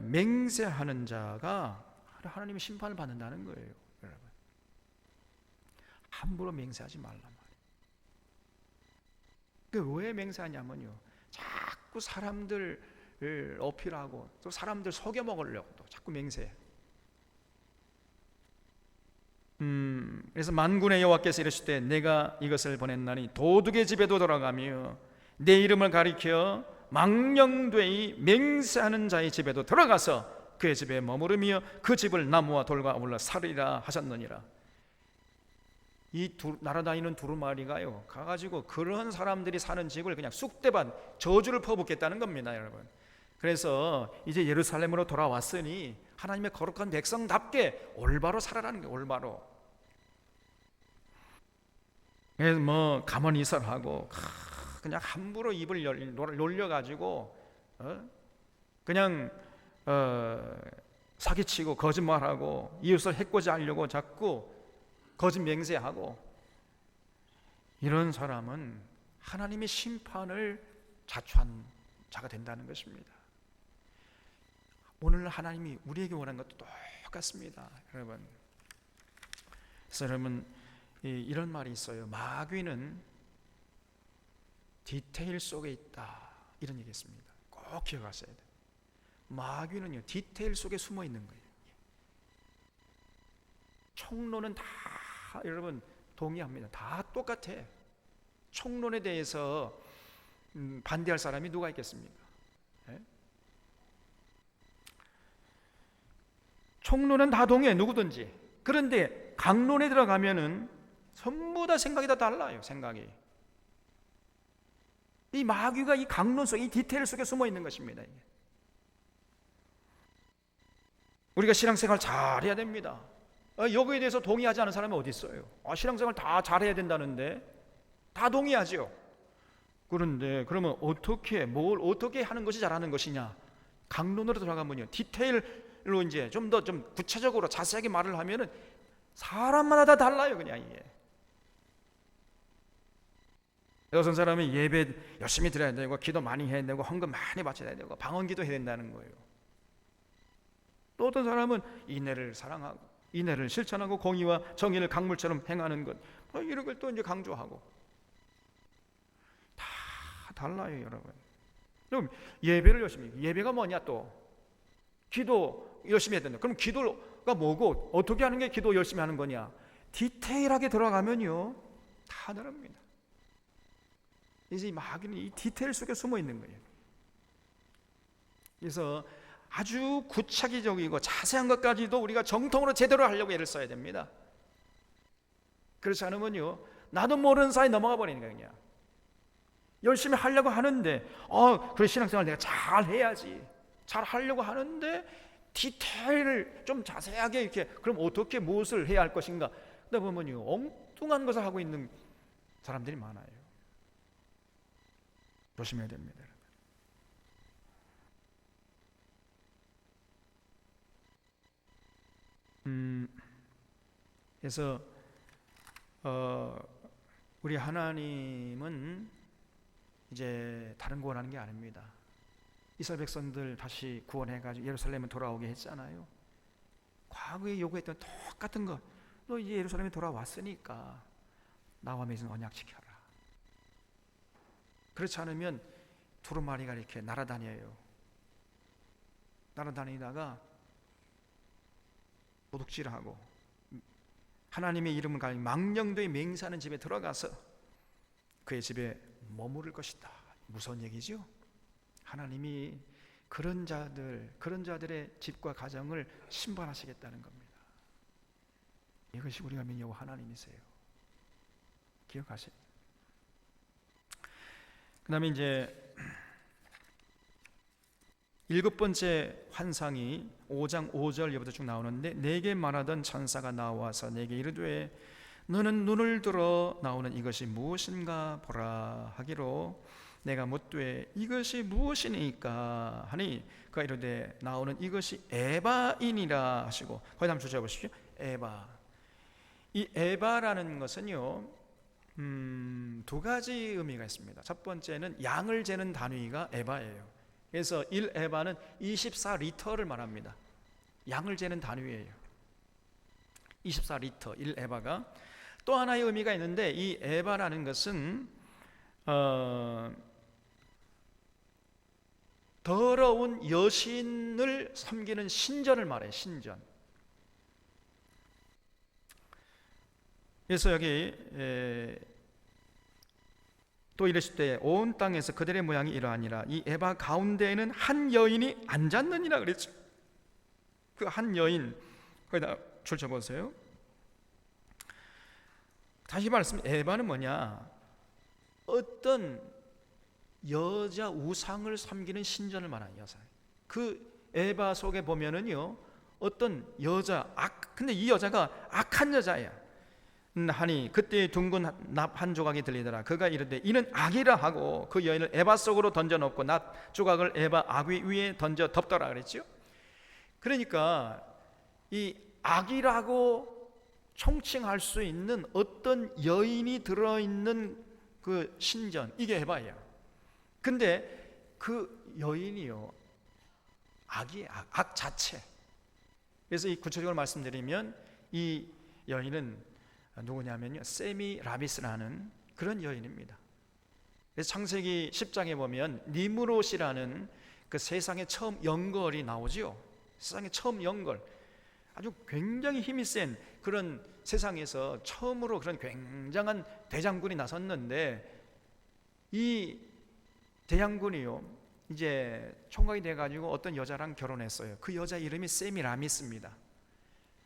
맹세하는 자가 하나님의 심판을 받는다는 거예요, 여러분. 함부로 맹세하지 말란 말이에요. 왜 맹세하냐면요, 자꾸 사람들을 어필하고 또 사람들 속여 먹으려고 또 자꾸 맹세해. 그래서 만군의 여호와께서 이르시되 내가 이것을 보냈나니 도둑의 집에도 돌아가며 내 이름을 가리켜 망령되이 맹세하는 자의 집에도 들어가서 그의 집에 머무르며 그 집을 나무와 돌과 아울러 살으리라 하셨느니라. 이 날아다니는 두루마리가요 가가지고 그런 사람들이 사는 집을 그냥 쑥대밭 저주를 퍼붓겠다는 겁니다, 여러분. 그래서 이제 예루살렘으로 돌아왔으니 하나님의 거룩한 백성답게 올바로 살아라는 게 올바로. 그래서 뭐 가만히 있어라고 그냥 함부로 입을 놀려가지고 그냥 사기치고 거짓말하고 이웃을 해코지 하려고 자꾸 거짓 맹세하고, 이런 사람은 하나님의 심판을 자초한 자가 된다는 것입니다. 오늘 하나님이 우리에게 원하는 것도 똑같습니다, 여러분. 그래서 여러분, 이런 말이 있어요. 마귀는 디테일 속에 있다, 이런 얘기 있습니다. 꼭 기억하셔야 돼요. 마귀는요, 디테일 속에 숨어 있는 거예요. 총론은 다 여러분 동의합니다. 다 똑같아. 총론에 대해서 반대할 사람이 누가 있겠습니까? 예? 총론은 다 동의해, 누구든지. 그런데 강론에 들어가면은 전부 다 생각이 다 달라요. 생각이. 이 마귀가 이 강론 속, 이 디테일 속에 숨어 있는 것입니다. 우리가 신앙생활 잘해야 됩니다. 여기에 대해서 동의하지 않은 사람이 어디 있어요? 신앙생활 다 잘해야 된다는데 다 동의하죠. 그런데 그러면 뭘 어떻게 하는 것이 잘하는 것이냐? 강론으로 들어가면요, 디테일로 이제 좀 더 좀 구체적으로 자세하게 말을 하면은 사람마다 다 달라요, 그냥 이게. 어떤 사람은 예배 열심히 드려야 되고, 기도 많이 해야 되고, 헌금 많이 바쳐야 되고, 방언기도 해야 된다는 거예요. 또 어떤 사람은 인내를 사랑하고, 인내를 실천하고, 공의와 정의를 강물처럼 행하는 것, 이런 걸 또 이제 강조하고. 다 달라요, 여러분. 그럼 예배를 열심히, 예배가 뭐냐? 또 기도 열심히 해야 된다. 그럼 기도가 뭐고, 어떻게 하는 게 기도 열심히 하는 거냐? 디테일하게 들어가면요, 다 다릅니다. 이제 이 마귀는 이 디테일 속에 숨어 있는 거예요. 그래서 아주 구체적이고 자세한 것까지도 우리가 정통으로 제대로 하려고 애를 써야 됩니다. 그렇지 않으면요, 나도 모르는 사이 넘어가 버리는 거예요. 그냥 열심히 하려고 하는데, 그래, 신앙생활 내가 잘 해야지, 잘 하려고 하는데 디테일을 좀 자세하게 이렇게, 그럼 어떻게 무엇을 해야 할 것인가? 그러다 보면요, 엉뚱한 것을 하고 있는 사람들이 많아요. 조심해야 됩니다. 그래서 우리 하나님은 이제 다른 거 원하는 게 아닙니다. 이스라엘 백성들 다시 구원해가지고 예루살렘에 돌아오게 했잖아요. 과거에 요구했던 똑같은 거, 너 이제 예루살렘에 돌아왔으니까 나와 맺은 언약 지켜라. 그렇지 않으면 두루마리가 이렇게 날아다녀요. 날아다니다가 도둑질하고 하나님의 이름을 가진 망령되이 맹세하는 집에 들어가서 그의 집에 머무를 것이다. 무서운 얘기죠. 하나님이 그런 자들의 집과 가정을 심판하시겠다는 겁니다. 이것이 우리가 믿는 여호와 하나님이세요. 기억하세요. 그 다음에 이제 7번째 환상이 5장 5절부터 쭉 나오는데, 내게 말하던 천사가 나와서 내게 이르되 너는 눈을 들어 나오는 이것이 무엇인가 보라 하기로, 내가 묻되 이것이 무엇이니까 하니 그가 이르되 나오는 이것이 에바이니라 하시고, 거기 한번 주셔보십시오. 에바. 이 에바라는 것은요, 두 가지 의미가 있습니다. 첫 번째는 양을 재는 단위가 에바예요. 그래서 1에바는 24리터를 말합니다. 양을 재는 단위예요. 24리터 1에바가. 또 하나의 의미가 있는데, 이 에바라는 것은 더러운 여신을 섬기는 신전을 말해요. 신전. 그래서 여기 또 이르실 때 온 땅에서 그들의 모양이 이러하니라. 이 에바 가운데에는 한 여인이 앉았느니라 그랬죠. 그 한 여인, 거기다 줄쳐보세요. 다시 말씀, 에바는 뭐냐? 어떤 여자 우상을 섬기는 신전을 말하는 여자. 그 에바 속에 보면은요, 어떤 여자, 근데 이 여자가 악한 여자야. 하니 그때 둥근 납 한 조각이 들리더라. 그가 이르되 이는 악이라 하고 그 여인을 에바 속으로 던져놓고 납 조각을 에바 아귀 위에 던져 덮더라 그랬죠. 그러니까 이 악이라고 총칭할 수 있는 어떤 여인이 들어있는 그 신전, 이게 에바야. 근데 그 여인이요, 악이에요. 악 자체. 그래서 이 구체적으로 말씀드리면 이 여인은 누구냐면요, 세미라미스라는 그런 여인입니다. 그래서 창세기 10장에 보면 니므롯이라는 그 세상에 처음 영걸이 나오지요. 세상에 처음 영걸, 아주 굉장히 힘이 센 그런 세상에서 처음으로 그런 굉장한 대장군이 나섰는데, 이 대장군이요 이제 총각이 돼가지고 어떤 여자랑 결혼했어요. 그 여자 이름이 세미라미스입니다.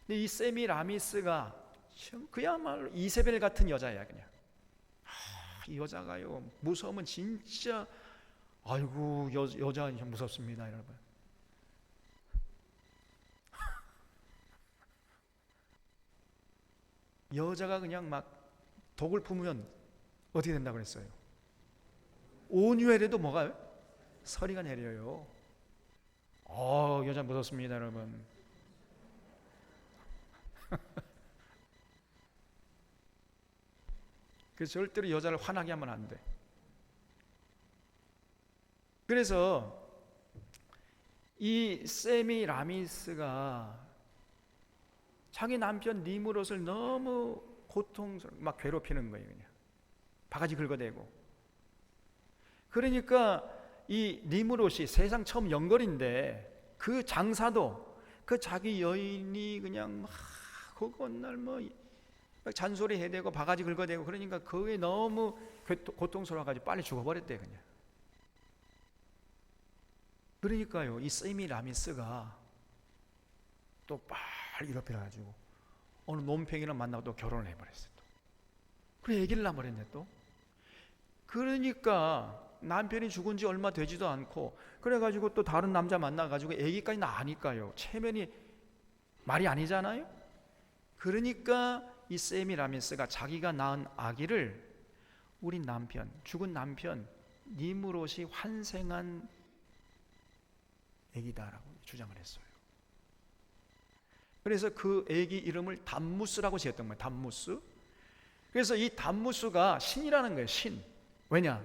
근데 이 세미라미스가 그야말로 이세벨 같은 여자야. 그냥 이 여자가요 무서우면 진짜, 아이고 여자 무섭습니다 여러분. 여자가 그냥 막 독을 품으면 어떻게 된다고 그랬어요? 온유해도 뭐가요? 서리가 내려요. 여자 무섭습니다 여러분. 그래서 절대로 여자를 화나게 하면 안 돼. 그래서 이 세미라미스가 자기 남편 니므롯을 너무 고통스럽게 막 괴롭히는 거예요. 그냥 바가지 긁어대고. 그러니까 이 니므롯이 세상 처음 영걸인데 그 장사도 그 자기 여인이 그냥 막 그날 뭐 잔소리 해대고 바가지 긁어대고 그러니까 그게 너무 고통스러워가지고 빨리 죽어버렸대 그냥. 그러니까요 이 세미라미스가 또 빨리 이렇게해가지고 어느 논팽이를 만나고 또 결혼을 해버렸어요. 그래 애기를 낳아버렸네 또. 그러니까 남편이 죽은 지 얼마 되지도 않고 그래가지고 또 다른 남자 만나가지고 애기까지 낳으니까요 체면이 말이 아니잖아요. 그러니까 이 세미라미스가 자기가 낳은 아기를 우리 남편, 죽은 남편 니므롯이 환생한 아기다라고 주장을 했어요. 그래서 그 아기 이름을 담무스라고 지었던 거예요. 담무스. 그래서 이 담무스가 신이라는 거예요. 신. 왜냐?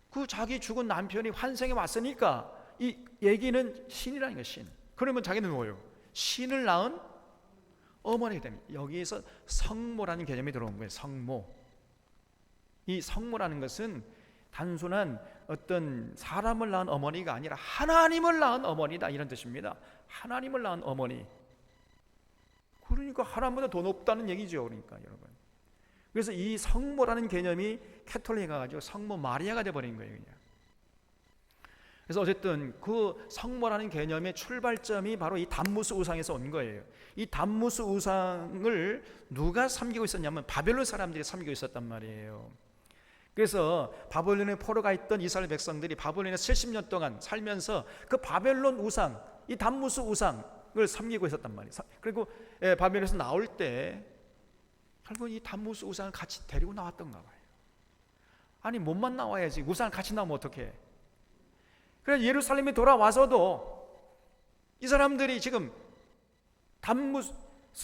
그 자기 죽은 남편이 환생해 왔으니까 이 아기는 신이라는 거예요. 신. 그러면 자기는 뭐예요? 신을 낳은 어머니가 됩니다. 여기에서 성모라는 개념이 들어온 거예요. 성모. 이 성모라는 것은 단순한 어떤 사람을 낳은 어머니가 아니라 하나님을 낳은 어머니다 이런 뜻입니다. 하나님을 낳은 어머니. 그러니까 하나님보다 더 높다는 얘기죠. 그러니까 여러분. 그래서 이 성모라는 개념이 캐톨릭에 가지고 성모 마리아가 돼버린 거예요. 그냥. 그래서 어쨌든 그 성모라는 개념의 출발점이 바로 이 담무스 우상에서 온 거예요. 이 담무스 우상을 누가 섬기고 있었냐면 바벨론 사람들이 섬기고 있었단 말이에요. 그래서 바벨론에 포로가 있던 이스라엘 백성들이 바벨론에 70년 동안 살면서 그 바벨론 우상, 이 담무스 우상을 섬기고 있었단 말이에요. 그리고 바벨론에서 나올 때 결국 이 담무스 우상을 같이 데리고 나왔던가 봐요. 아니 몸만 나와야지 우상을 같이 나오면 어떡해. 그래서 예루살렘에 돌아와서도 이 사람들이 지금 담무스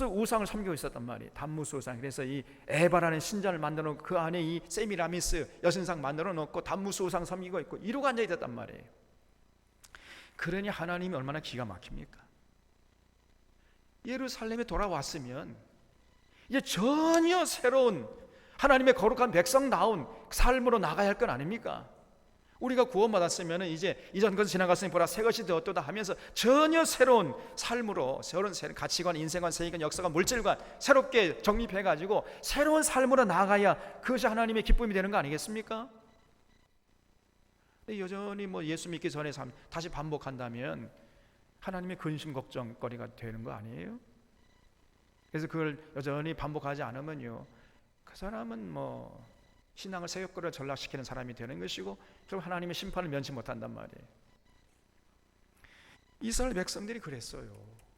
우상을 섬기고 있었단 말이에요. 담무스 우상. 그래서 이 에바라는 신전을 만들어 놓고 그 안에 이 세미라미스 여신상 만들어 놓고 담무스 우상 섬기고 있고 이러고 앉아 있었단 말이에요. 그러니 하나님이 얼마나 기가 막힙니까? 예루살렘에 돌아왔으면 이제 전혀 새로운 하나님의 거룩한 백성다운 삶으로 나가야 할 건 아닙니까? 우리가 구원받았으면 이제 이전 것은 지나갔으니 보라 새 것이 되었도다 하면서 전혀 새로운 삶으로 새로운 가치관, 인생관, 세계관, 역사관, 물질관 새롭게 정립해가지고 새로운 삶으로 나아가야 그것이 하나님의 기쁨이 되는 거 아니겠습니까? 여전히 뭐 예수 믿기 전에 다시 반복한다면 하나님의 근심 걱정거리가 되는 거 아니에요? 그래서 그걸 여전히 반복하지 않으면요 그 사람은 뭐 신앙을 새벽거리로 전락시키는 사람이 되는 것이고 결국 하나님의 심판을 면치 못한단 말이에요. 이스라엘 백성들이 그랬어요.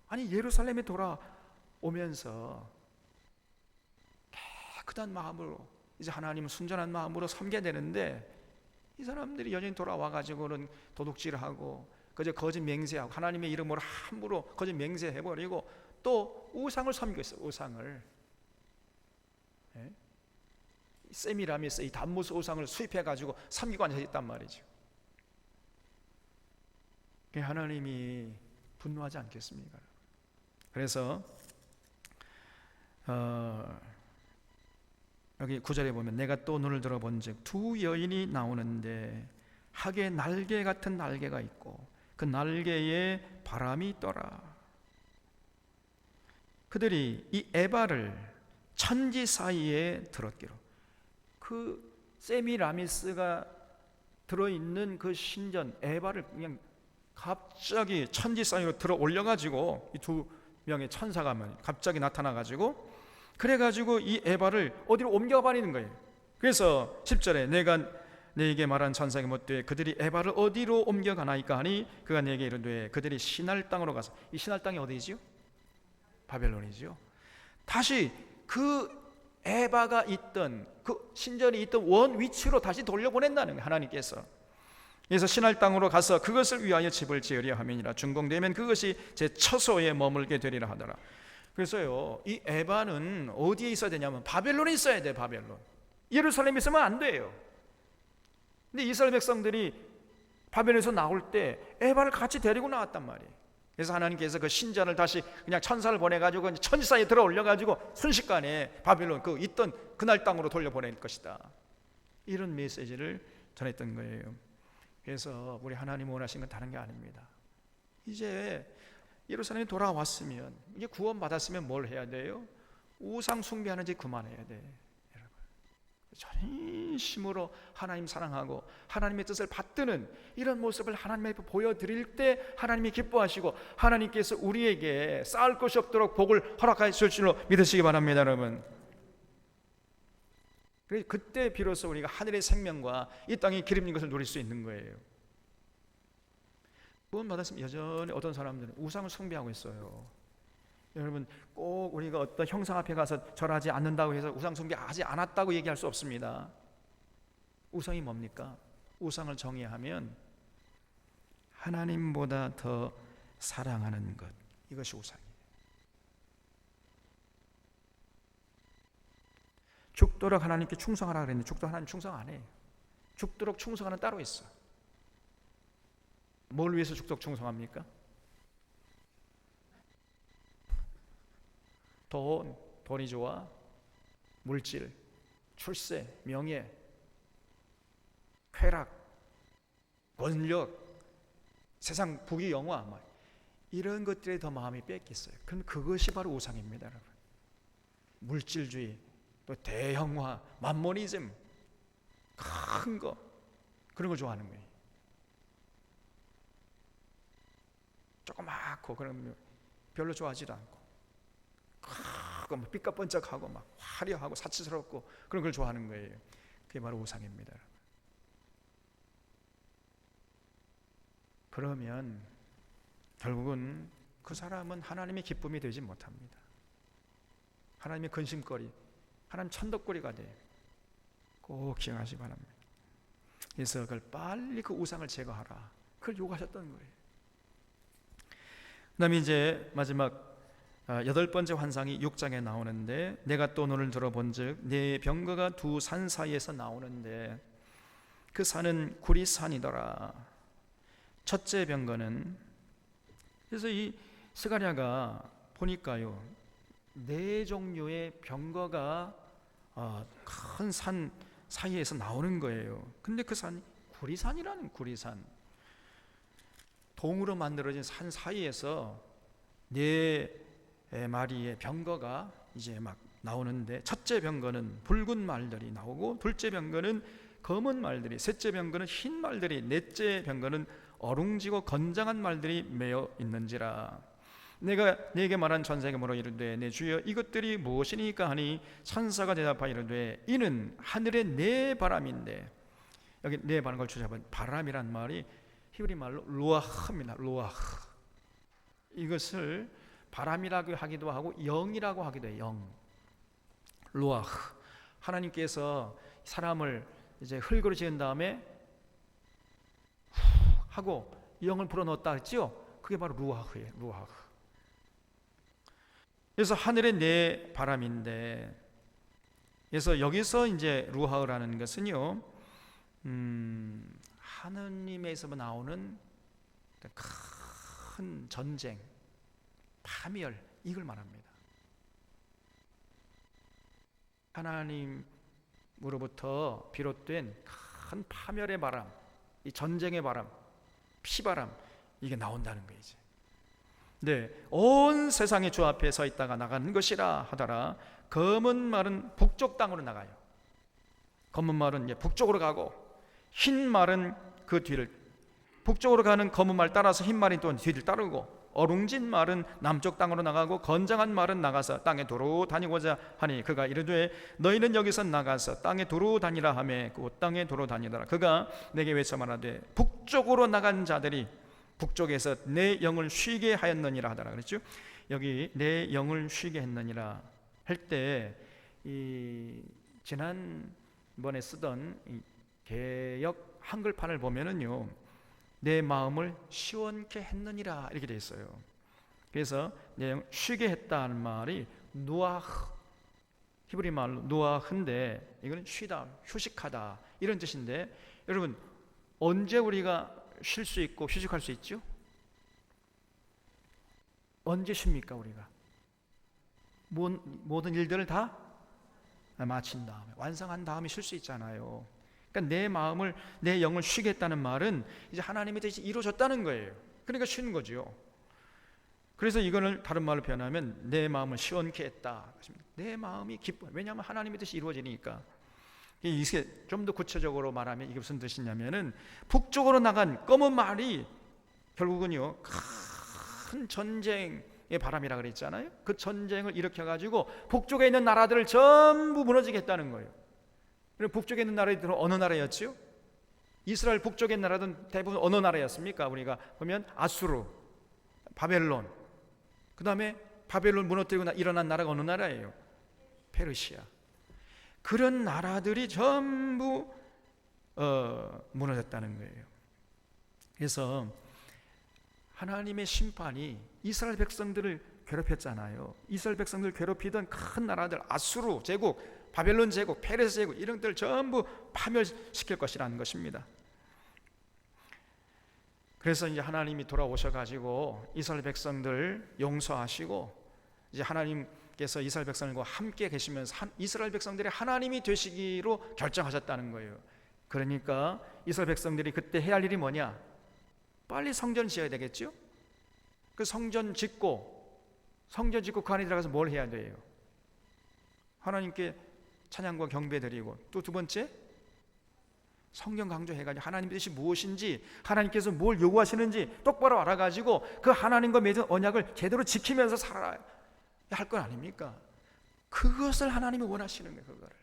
아니 예루살렘에 돌아오면서 깨끗한 마음으로 이제 하나님을 순전한 마음으로 섬겨야 되는데 이 사람들이 여전히 돌아와가지고는 도둑질을 하고 그저 거짓 맹세하고 하나님의 이름으로 함부로 거짓 맹세해버리고 또 우상을 섬기고 있어요. 우상을. 예? 세미라미스 이 단무스 우상을 수입해가지고 섬기고 앉아있단 말이죠. 하나님이 분노하지 않겠습니까? 그래서 여기 9절에 보면 내가 또 눈을 들어본즉 두 여인이 나오는데 학의 날개 같은 날개가 있고 그 날개에 바람이 있더라. 그들이 이 에바를 천지 사이에 들었기로. 그 세미라미스가 들어있는 그 신전 에바를 그냥 갑자기 천지 사이로 들어 올려가지고 이 두 명의 천사가 갑자기 나타나가지고 그래가지고 이 에바를 어디로 옮겨버리는 거예요. 그래서 10절에 내가 네게 말한 천사에게 묻되 그들이 에바를 어디로 옮겨가나이까 하니 그가 네게 이르되 그들이 신할 땅으로 가서. 이 신할 땅이 어디지요? 바벨론이죠. 다시 그 에바가 있던 그 신전이 있던 원 위치로 다시 돌려보낸다는 거예요, 하나님께서. 그래서 신할 땅으로 가서 그것을 위하여 집을 지으려 함이니라. 준공되면 그것이 제 처소에 머물게 되리라 하더라. 그래서요, 이 에바는 어디에 있어야 되냐면 바벨론에 있어야 돼. 바벨론. 예루살렘에 있으면 안 돼요. 근데 이스라엘 백성들이 바벨론에서 나올 때 에바를 같이 데리고 나왔단 말이에요. 그래서 하나님께서 그 신전을 다시 그냥 천사를 보내가지고 천지 사이에 들어 올려가지고 순식간에 바벨론 그 있던 그날 땅으로 돌려보낼 것이다. 이런 메시지를 전했던 거예요. 그래서 우리 하나님 원하신 건 다른 게 아닙니다. 이제 예루살렘에 돌아왔으면 이제 구원 받았으면 뭘 해야 돼요? 우상 숭배하는 지 그만해야 돼. 여러분, 전심으로 하나님 사랑하고 하나님의 뜻을 받드는 이런 모습을 하나님 앞에 보여드릴 때 하나님이 기뻐하시고 하나님께서 우리에게 쌓을 것이 없도록 복을 허락하여 주실 줄로 믿으시기 바랍니다, 여러분. 그때 비로소 우리가 하늘의 생명과 이 땅의 기름진 것을 누릴 수 있는 거예요. 구원 받았으면 여전히 어떤 사람들은 우상을 숭배하고 있어요. 여러분, 꼭 우리가 어떤 형상 앞에 가서 절하지 않는다고 해서 우상 숭배하지 않았다고 얘기할 수 없습니다. 우상이 뭡니까? 우상을 정의하면 하나님보다 더 사랑하는 것, 이것이 우상이에요. 죽도록 하나님께 충성하라 그랬는데 죽도록 하나님 충성 안 해요. 죽도록 충성하는 따로 있어. 뭘 위해서 죽도록 충성합니까? 돈이 좋아, 물질, 출세, 명예, 쾌락, 권력, 세상 부귀 영화, 이런 것들에 더 마음이 뺏겼어요. 그것이 바로 우상입니다, 여러분. 물질주의, 또 대형화, 만모니즘, 큰 거, 그런 걸 좋아하는 거예요. 조그맣고 그러면 별로 좋아하지도 않고, 크고 삐까번쩍하고 막 화려하고 사치스럽고 그런 걸 좋아하는 거예요. 그게 바로 우상입니다. 그러면 결국은 그 사람은 하나님의 기쁨이 되지 못합니다. 하나님의 근심거리, 하나님 천덕거리가 돼요. 꼭 기억하시기 바랍니다. 그래서 그걸 빨리 그 우상을 제거하라, 그걸 요구하셨던 거예요. 그 다음에 이제 마지막 8번째 환상이 6장에 나오는데 내가 또 너를 들어본즉 네 병거가 두 산 사이에서 나오는데 그 산은 구리산이더라. 첫째 병거는, 그래서 이 스가랴가 보니까요 4종류의 병거가 큰 산 사이에서 나오는 거예요. 근데 그 산이 구리산이라는, 구리산, 동으로 만들어진 산 사이에서 4마리의 병거가 이제 막 나오는데 첫째 병거는 붉은 말들이 나오고, 둘째 병거는 검은 말들이, 셋째 병거는 흰 말들이, 넷째 병거는 어룽지고 건장한 말들이 매어 있는지라. 내가 네게 말한 천사에게 물어 이르되 내 주여 이것들이 무엇이니까 하니 천사가 대답하여 이르되 이는 하늘의 내 바람인데, 여기 내 바람 걸 주잡은 바람이란 말이 히브리 말로 루아흐입니다. 루아흐. 이것을 바람이라고 하기도 하고 영이라고 하기도 해요. 영. 루아흐. 하나님께서 사람을 이제 흙으로 지은 다음에 하고 영을 불어넣었다 했죠. 그게 바로 루아흐예요. 루아흐. 그래서 하늘의 내 바람인데, 그래서 여기서 이제 루아흐라는 것은요, 하느님에서 나오는 큰 전쟁, 파멸, 이걸 말합니다. 하나님으로부터 비롯된 큰 파멸의 바람, 이 전쟁의 바람, 피바람, 이게 나온다는 거예요. 이제. 네, 온 세상의 주 앞에 서 있다가 나가는 것이라 하더라. 검은 말은 북쪽 땅으로 나가요. 검은 말은 이제 북쪽으로 가고, 흰 말은 그 뒤를, 북쪽으로 가는 검은 말 따라서 흰 말이 또 뒤를 따르고, 어룽진 말은 남쪽 땅으로 나가고 건장한 말은 나가서 땅에 두루 다니고자 하니 그가 이르되 너희는 여기서 나가서 땅에 두루 다니라 하매 그 땅에 두루 다니더라. 그가 내게 외쳐 말하되 북쪽으로 나간 자들이 북쪽에서 내 영을 쉬게 하였느니라 하더라. 그랬죠? 여기 내 영을 쉬게 했느니라 할 때 이 지난번에 쓰던 이 개역 한글판을 보면은요, 내 마음을 시원케 했느니라 이렇게 되어 있어요. 그래서 내 영을 쉬게 했다는 말이 누아흐, 히브리 말로 누아흐인데 이거는 쉬다, 휴식하다 이런 뜻인데, 여러분 언제 우리가 쉴 수 있고 휴식할 수 있죠? 언제 쉽니까? 우리가 모든 일들을 다 마친 다음에, 완성한 다음에 쉴 수 있잖아요. 그러니까 내 마음을, 내 영을 쉬게 했다는 말은 이제 하나님의 뜻이 이루어졌다는 거예요. 그러니까 쉬는 거죠. 그래서 이거를 다른 말로 표현하면 내 마음을 시원케 했다. 내 마음이 기뻐. 왜냐하면 하나님의 뜻이 이루어지니까. 이게 좀 더 구체적으로 말하면 이게 무슨 뜻이냐면은 북쪽으로 나간 검은 말이 결국은요, 큰 전쟁의 바람이라 그랬잖아요. 그 전쟁을 일으켜가지고 북쪽에 있는 나라들을 전부 무너지게 했다는 거예요. 북쪽에 있는 나라들은 어느 나라였죠? 이스라엘 북쪽에 있는 나라들은 대부분 어느 나라였습니까? 우리가 보면 아수르, 바벨론, 그 다음에 바벨론 무너뜨리고 일어난 나라가 어느 나라예요? 페르시아. 그런 나라들이 전부 무너졌다는 거예요. 그래서 하나님의 심판이 이스라엘 백성들을 괴롭혔잖아요. 이스라엘 백성들을 괴롭히던 큰 나라들, 아수르 제국, 바벨론 제국, 페르시 제국, 이런 것들 전부 파멸시킬 것이라는 것입니다. 그래서 이제 하나님이 돌아오셔가지고 이스라엘 백성들 용서하시고, 이제 하나님께서 이스라엘 백성들과 함께 계시면서 이스라엘 백성들이 하나님이 되시기로 결정하셨다는 거예요. 그러니까 이스라엘 백성들이 그때 해야 할 일이 뭐냐? 빨리 성전 지어야 되겠죠? 그 성전 짓고 그 안에 들어가서 뭘 해야 돼요? 하나님께 찬양과 경배 드리고, 또 두 번째 성경 강조해가지고 하나님의 뜻이 무엇인지, 하나님께서 뭘 요구하시는지 똑바로 알아가지고 그 하나님과 맺은 언약을 제대로 지키면서 살아야 할 건 아닙니까? 그것을 하나님이 원하시는 거예요. 그거를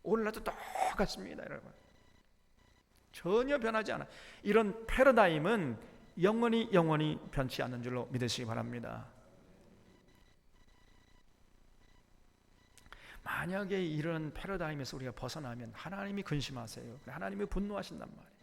오늘날도 똑같습니다, 여러분. 전혀 변하지 않아. 이런 패러다임은 영원히 변치 않는 줄로 믿으시기 바랍니다. 만약에 이런 패러다임에서 우리가 벗어나면 하나님이 근심하세요. 하나님이 분노하신단 말이에요.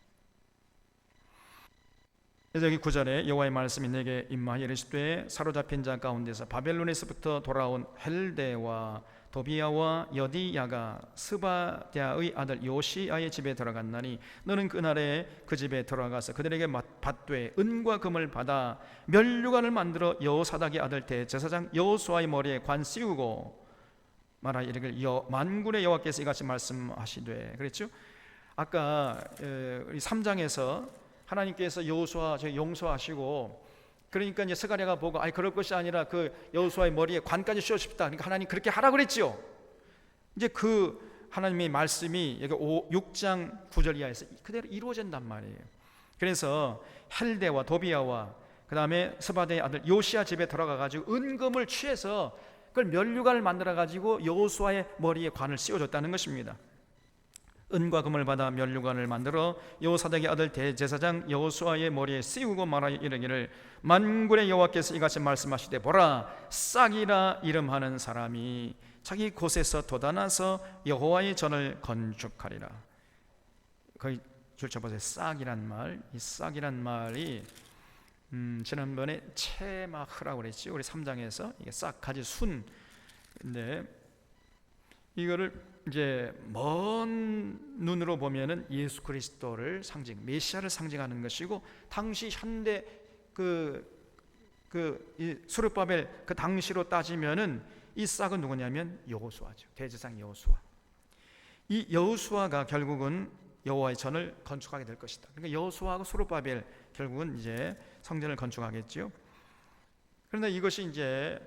그래서 여기 9절에 여호와의 말씀이 내게 임하여 이르시되 사로잡힌 자 가운데서 바벨론에서부터 돌아온 헬데와 도비야와 여디야가 스바랴의 아들 요시야의 집에 들어갔나니 너는 그날에 그 집에 들어가서 그들에게 받되 은과 금을 받아 면류관을 만들어 여호사닥의 아들 대제사장 여호수아의 머리에 관 씌우고 말하 이르기를 만군의 여호와께서 이같이 말씀하시되, 그랬죠? 아까 3장에서 하나님께서 여호수아 용서하시고, 그러니까 이제 스가랴가 보고 그럴 것이 아니라 그 여호수아의 머리에 관까지 씌워 싶다. 그러니까 하나님 그렇게 하라 그랬죠. 이제 그 하나님의 말씀이 여기 6장 9절 이하에서 그대로 이루어진단 말이에요. 그래서 헬데와 도비야와 그 다음에 스바데의 아들 요시야 집에 들어가가지고 은금을 취해서 그걸 면류관을 만들어가지고 여호수아의 머리에 관을 씌워줬다는 것입니다. 은과 금을 받아 면류관을 만들어 여호사닥의 아들 대제사장 여호수아의 머리에 씌우고 말하여 이르기를 만군의 여호와께서 이같이 말씀하시되 보라, 싹이라 이름하는 사람이 자기 곳에서 돋아나서 여호와의 전을 건축하리라. 거기 줄쳐보세요. 싹이란 말, 이 싹이란 말이 지난번에 체마흐라고 그랬죠. 우리 3장에서 이게 싹 가지 순. 근데 이거를 이제 먼 눈으로 보면은 예수 그리스도를 상징, 메시아를 상징하는 것이고, 당시 현대 이 스룹바벨 그 당시로 따지면은 이 싹은 누구냐면 여호수아죠. 대제사장 여호수아. 이 여호수아가 결국은 여호와의 전을 건축하게 될 것이다. 그러니까 여호수아하고 스룹바벨 결국은 이제 성전을 건축하겠죠. 그런데 이것이 이제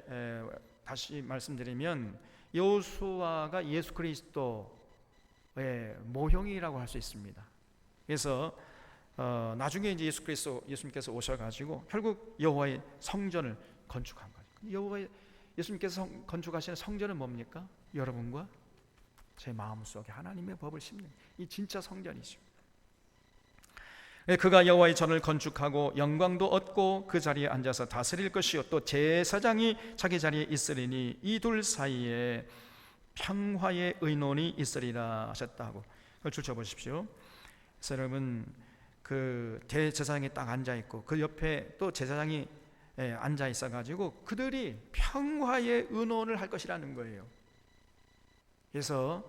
다시 말씀드리면 여호수아가 예수 그리스도의 모형이라고 할 수 있습니다. 그래서 나중에 이제 예수님께서 오셔가지고 결국 여호와의 성전을 건축한 거죠. 예수님께서 건축하시는 성전은 뭡니까? 여러분과 제 마음속에 하나님의 법을 심는 이 진짜 성전이죠. 그가 여호와의 전을 건축하고 영광도 얻고 그 자리에 앉아서 다스릴 것이요 또 제사장이 자기 자리에 있으리니 이 둘 사이에 평화의 의논이 있으리라 하셨다고. 그걸 줄쳐보십시오. 그래서 여러분, 그 대제사장이 딱 앉아 있고 그 옆에 또 제사장이 앉아 있어 가지고 그들이 평화의 의논을 할 것이라는 거예요. 그래서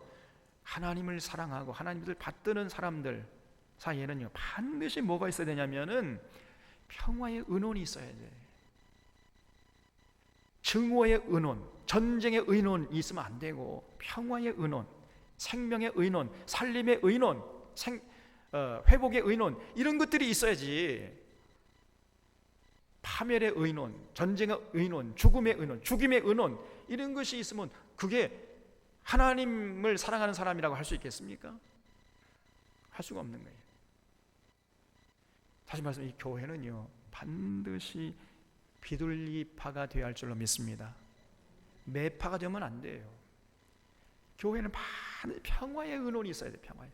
하나님을 사랑하고 하나님을 받드는 사람들 사이에는요 반드시 뭐가 있어야 되냐면은 평화의 의논이 있어야 돼. 증오의 의논, 전쟁의 의논이 있으면 안 되고 평화의 의논, 생명의 의논, 살림의 의논, 회복의 의논, 이런 것들이 있어야지. 파멸의 의논, 전쟁의 의논, 죽음의 의논, 죽임의 의논, 이런 것이 있으면 그게 하나님을 사랑하는 사람이라고 할 수 있겠습니까? 할 수가 없는 거예요. 다시 말해서 이 교회는요 반드시 비둘기파가 되어야 할 줄로 믿습니다. 매파가 되면 안 돼요. 교회는 반드시 평화의 의논이 있어야 돼요. 평화의.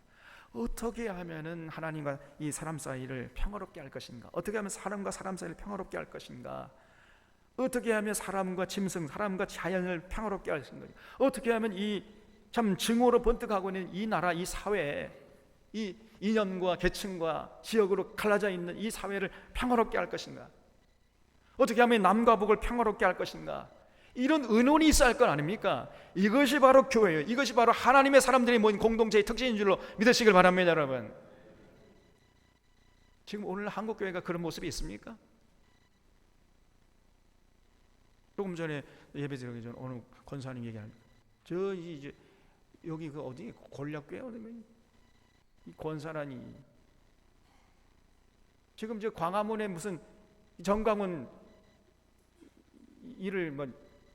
어떻게 하면은 하나님과 이 사람 사이를 평화롭게 할 것인가? 어떻게 하면 사람과 사람 사이를 평화롭게 할 것인가? 어떻게 하면 사람과 짐승, 사람과 자연을 평화롭게 할 것인가? 어떻게 하면 이 참 증오로 번뜩하고 있는 이 나라, 이 사회에 이 이념과 계층과 지역으로 갈라져 있는 이 사회를 평화롭게 할 것인가? 어떻게 하면 남과 북을 평화롭게 할 것인가? 이런 의논이 있어야 할 건 아닙니까? 이것이 바로 교회예요. 이것이 바로 하나님의 사람들이 모인 공동체의 특징인 줄로 믿으시길 바랍니다, 여러분. 지금 오늘 한국 교회가 그런 모습이 있습니까? 조금 전에 예배 드리기 전 어느 권사님 얘기하는 저 이제 여기 그 어디 권력교회 이 권사라니 지금 저 광화문에 무슨 정광훈 일을 뭐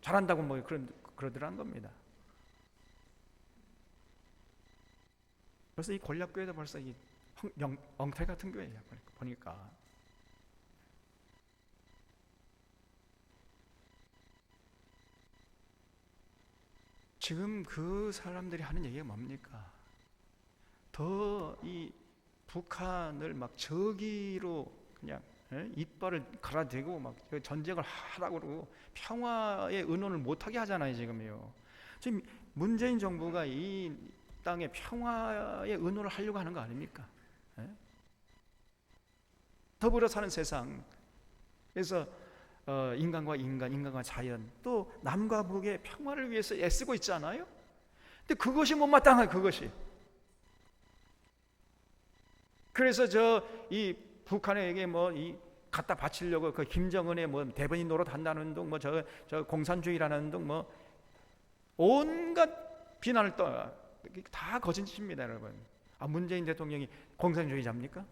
잘한다고 뭐 그러더란 겁니다. 그래서 이 권력교회도 벌써 이 엉태 같은 교회야 보니까. 지금 그 사람들이 하는 얘기가 뭡니까? 더 이 북한을 막 저기로 그냥 이빨을 갈아대고 막 전쟁을 하라고 그러고 평화의 의논을 못하게 하잖아요. 지금 문재인 정부가 이 땅에 평화의 의논을 하려고 하는 거 아닙니까? 더불어 사는 세상, 그래서 인간과 인간, 인간과 자연, 또 남과 북의 평화를 위해서 애쓰고 있잖아요. 근데 그것이 못마땅해. 그것이. 그래서 이 북한에게 뭐 이 갖다 바치려고 그 김정은의 뭐 대변인 노릇한다는 둥, 뭐 저 공산주의라는 둥, 뭐 온갖 비난을 다 거짓입니다, 여러분. 문재인 대통령이 공산주의자입니까?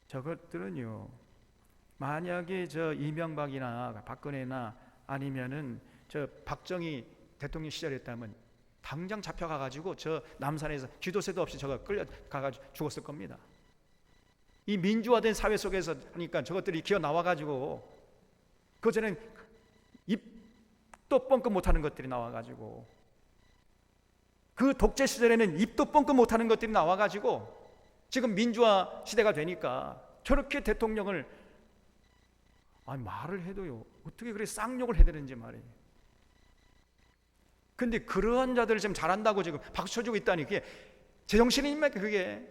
저것들은요, 만약에 이명박이나 박근혜나 아니면은 박정희 대통령 시절이었다면 당장 잡혀가가지고 남산에서 쥐도새도 없이 끌려가가지고 죽었을 겁니다. 이 민주화된 사회 속에서 하니까 저것들이 기어 나와가지고, 그전엔 입도 뻥끗 못하는 것들이 나와가지고, 그 독재 시절에는 입도 뻥끗 못하는 것들이 나와가지고, 지금 민주화 시대가 되니까 저렇게 대통령을 말을 해도요, 어떻게 그렇게 쌍욕을 해대는지 말이에요. 근데 그러한 자들을 지금 잘한다고 지금 박수 쳐주고 있다니, 그게 제정신입니까? 그게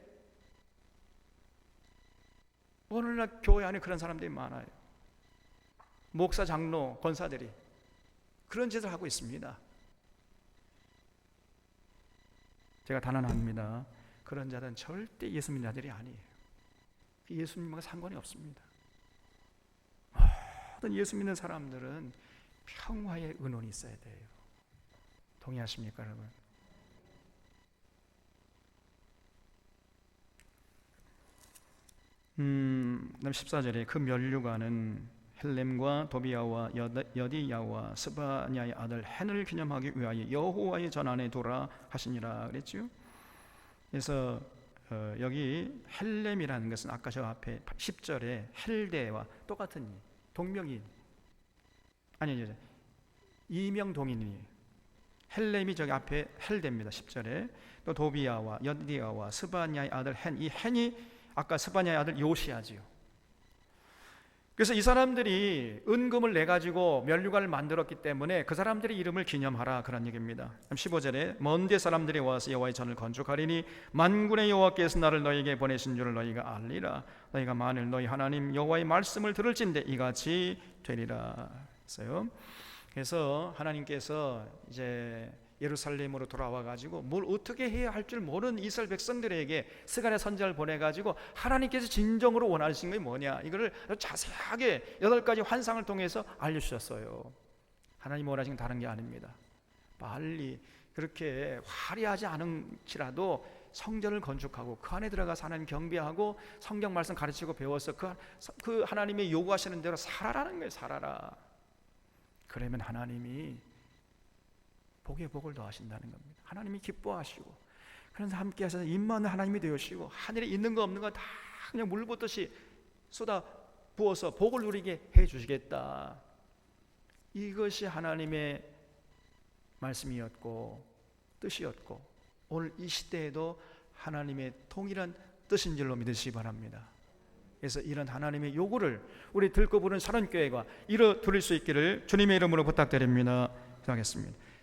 오늘날 교회 안에 그런 사람들이 많아요. 목사, 장로, 권사들이 그런 짓을 하고 있습니다. 제가 단언합니다. 그런 자들은 절대 예수 믿는 자들이 아니에요. 예수 믿는 것과 상관이 없습니다. 모든 예수 믿는 사람들은 평화의 의논이 있어야 돼요. 동의하십니까, 여러분? 그다음 14절에 그 면류관은 헬렘과 도비야와 여디야와 스바냐의 아들 헨을 기념하기 위하여 여호와의 전안에 두라 하시니라 그랬죠. 그래서 여기 헬렘이라는 것은 아까 저 앞에 10절에 헬대와 똑같은 동명인, 아니죠, 이명동인이에요. 헬렘이 저기 앞에 헬대입니다. 10절에. 또 도비야와 여디야와 스바냐의 아들 헨, 이 헨이 아까 스바냐의 아들 요시야지요. 그래서 이 사람들이 은금을 내가지고 면류관을 만들었기 때문에 그 사람들의 이름을 기념하라, 그런 얘기입니다. 15절에 먼 데 사람들이 와서 여호와의 전을 건축하리니 만군의 여호와께서 나를 너희에게 보내신 줄을 너희가 알리라. 너희가 만일 너희 하나님 여호와의 말씀을 들을진대 이같이 되리라 했어요. 그래서 하나님께서 이제 예루살렘으로 돌아와 가지고 뭘 어떻게 해야 할 줄 모르는 이스라엘 백성들에게 스가랴 선지자를 보내 가지고 하나님께서 진정으로 원하시는 게 뭐냐, 이거를 자세하게 8가지 환상을 통해서 알려주셨어요. 하나님 원하시는 건 다른 게 아닙니다. 빨리 그렇게 화려하지 않은지라도 성전을 건축하고 그 안에 들어가서 하나님 경배하고 성경 말씀 가르치고 배워서 그 하나님의 요구하시는 대로 살아라는 거예요. 살아라. 그러면 하나님이 복에 복을 더하신다는 겁니다. 하나님이 기뻐하시고, 그래서 함께 하셔서 임마누엘 하나님이 되시고 하늘에 있는 거 없는 거 다 그냥 물 붓듯이 쏟아 부어서 복을 누리게 해 주시겠다. 이것이 하나님의 말씀이었고 뜻이었고, 오늘 이 시대에도 하나님의 동일한 뜻인 줄로 믿으시기 바랍니다. 그래서 이런 하나님의 요구를 우리 들고 부른 사랑교회가 이뤄 드릴 수 있기를 주님의 이름으로 부탁드립니다. 기도하겠습니다.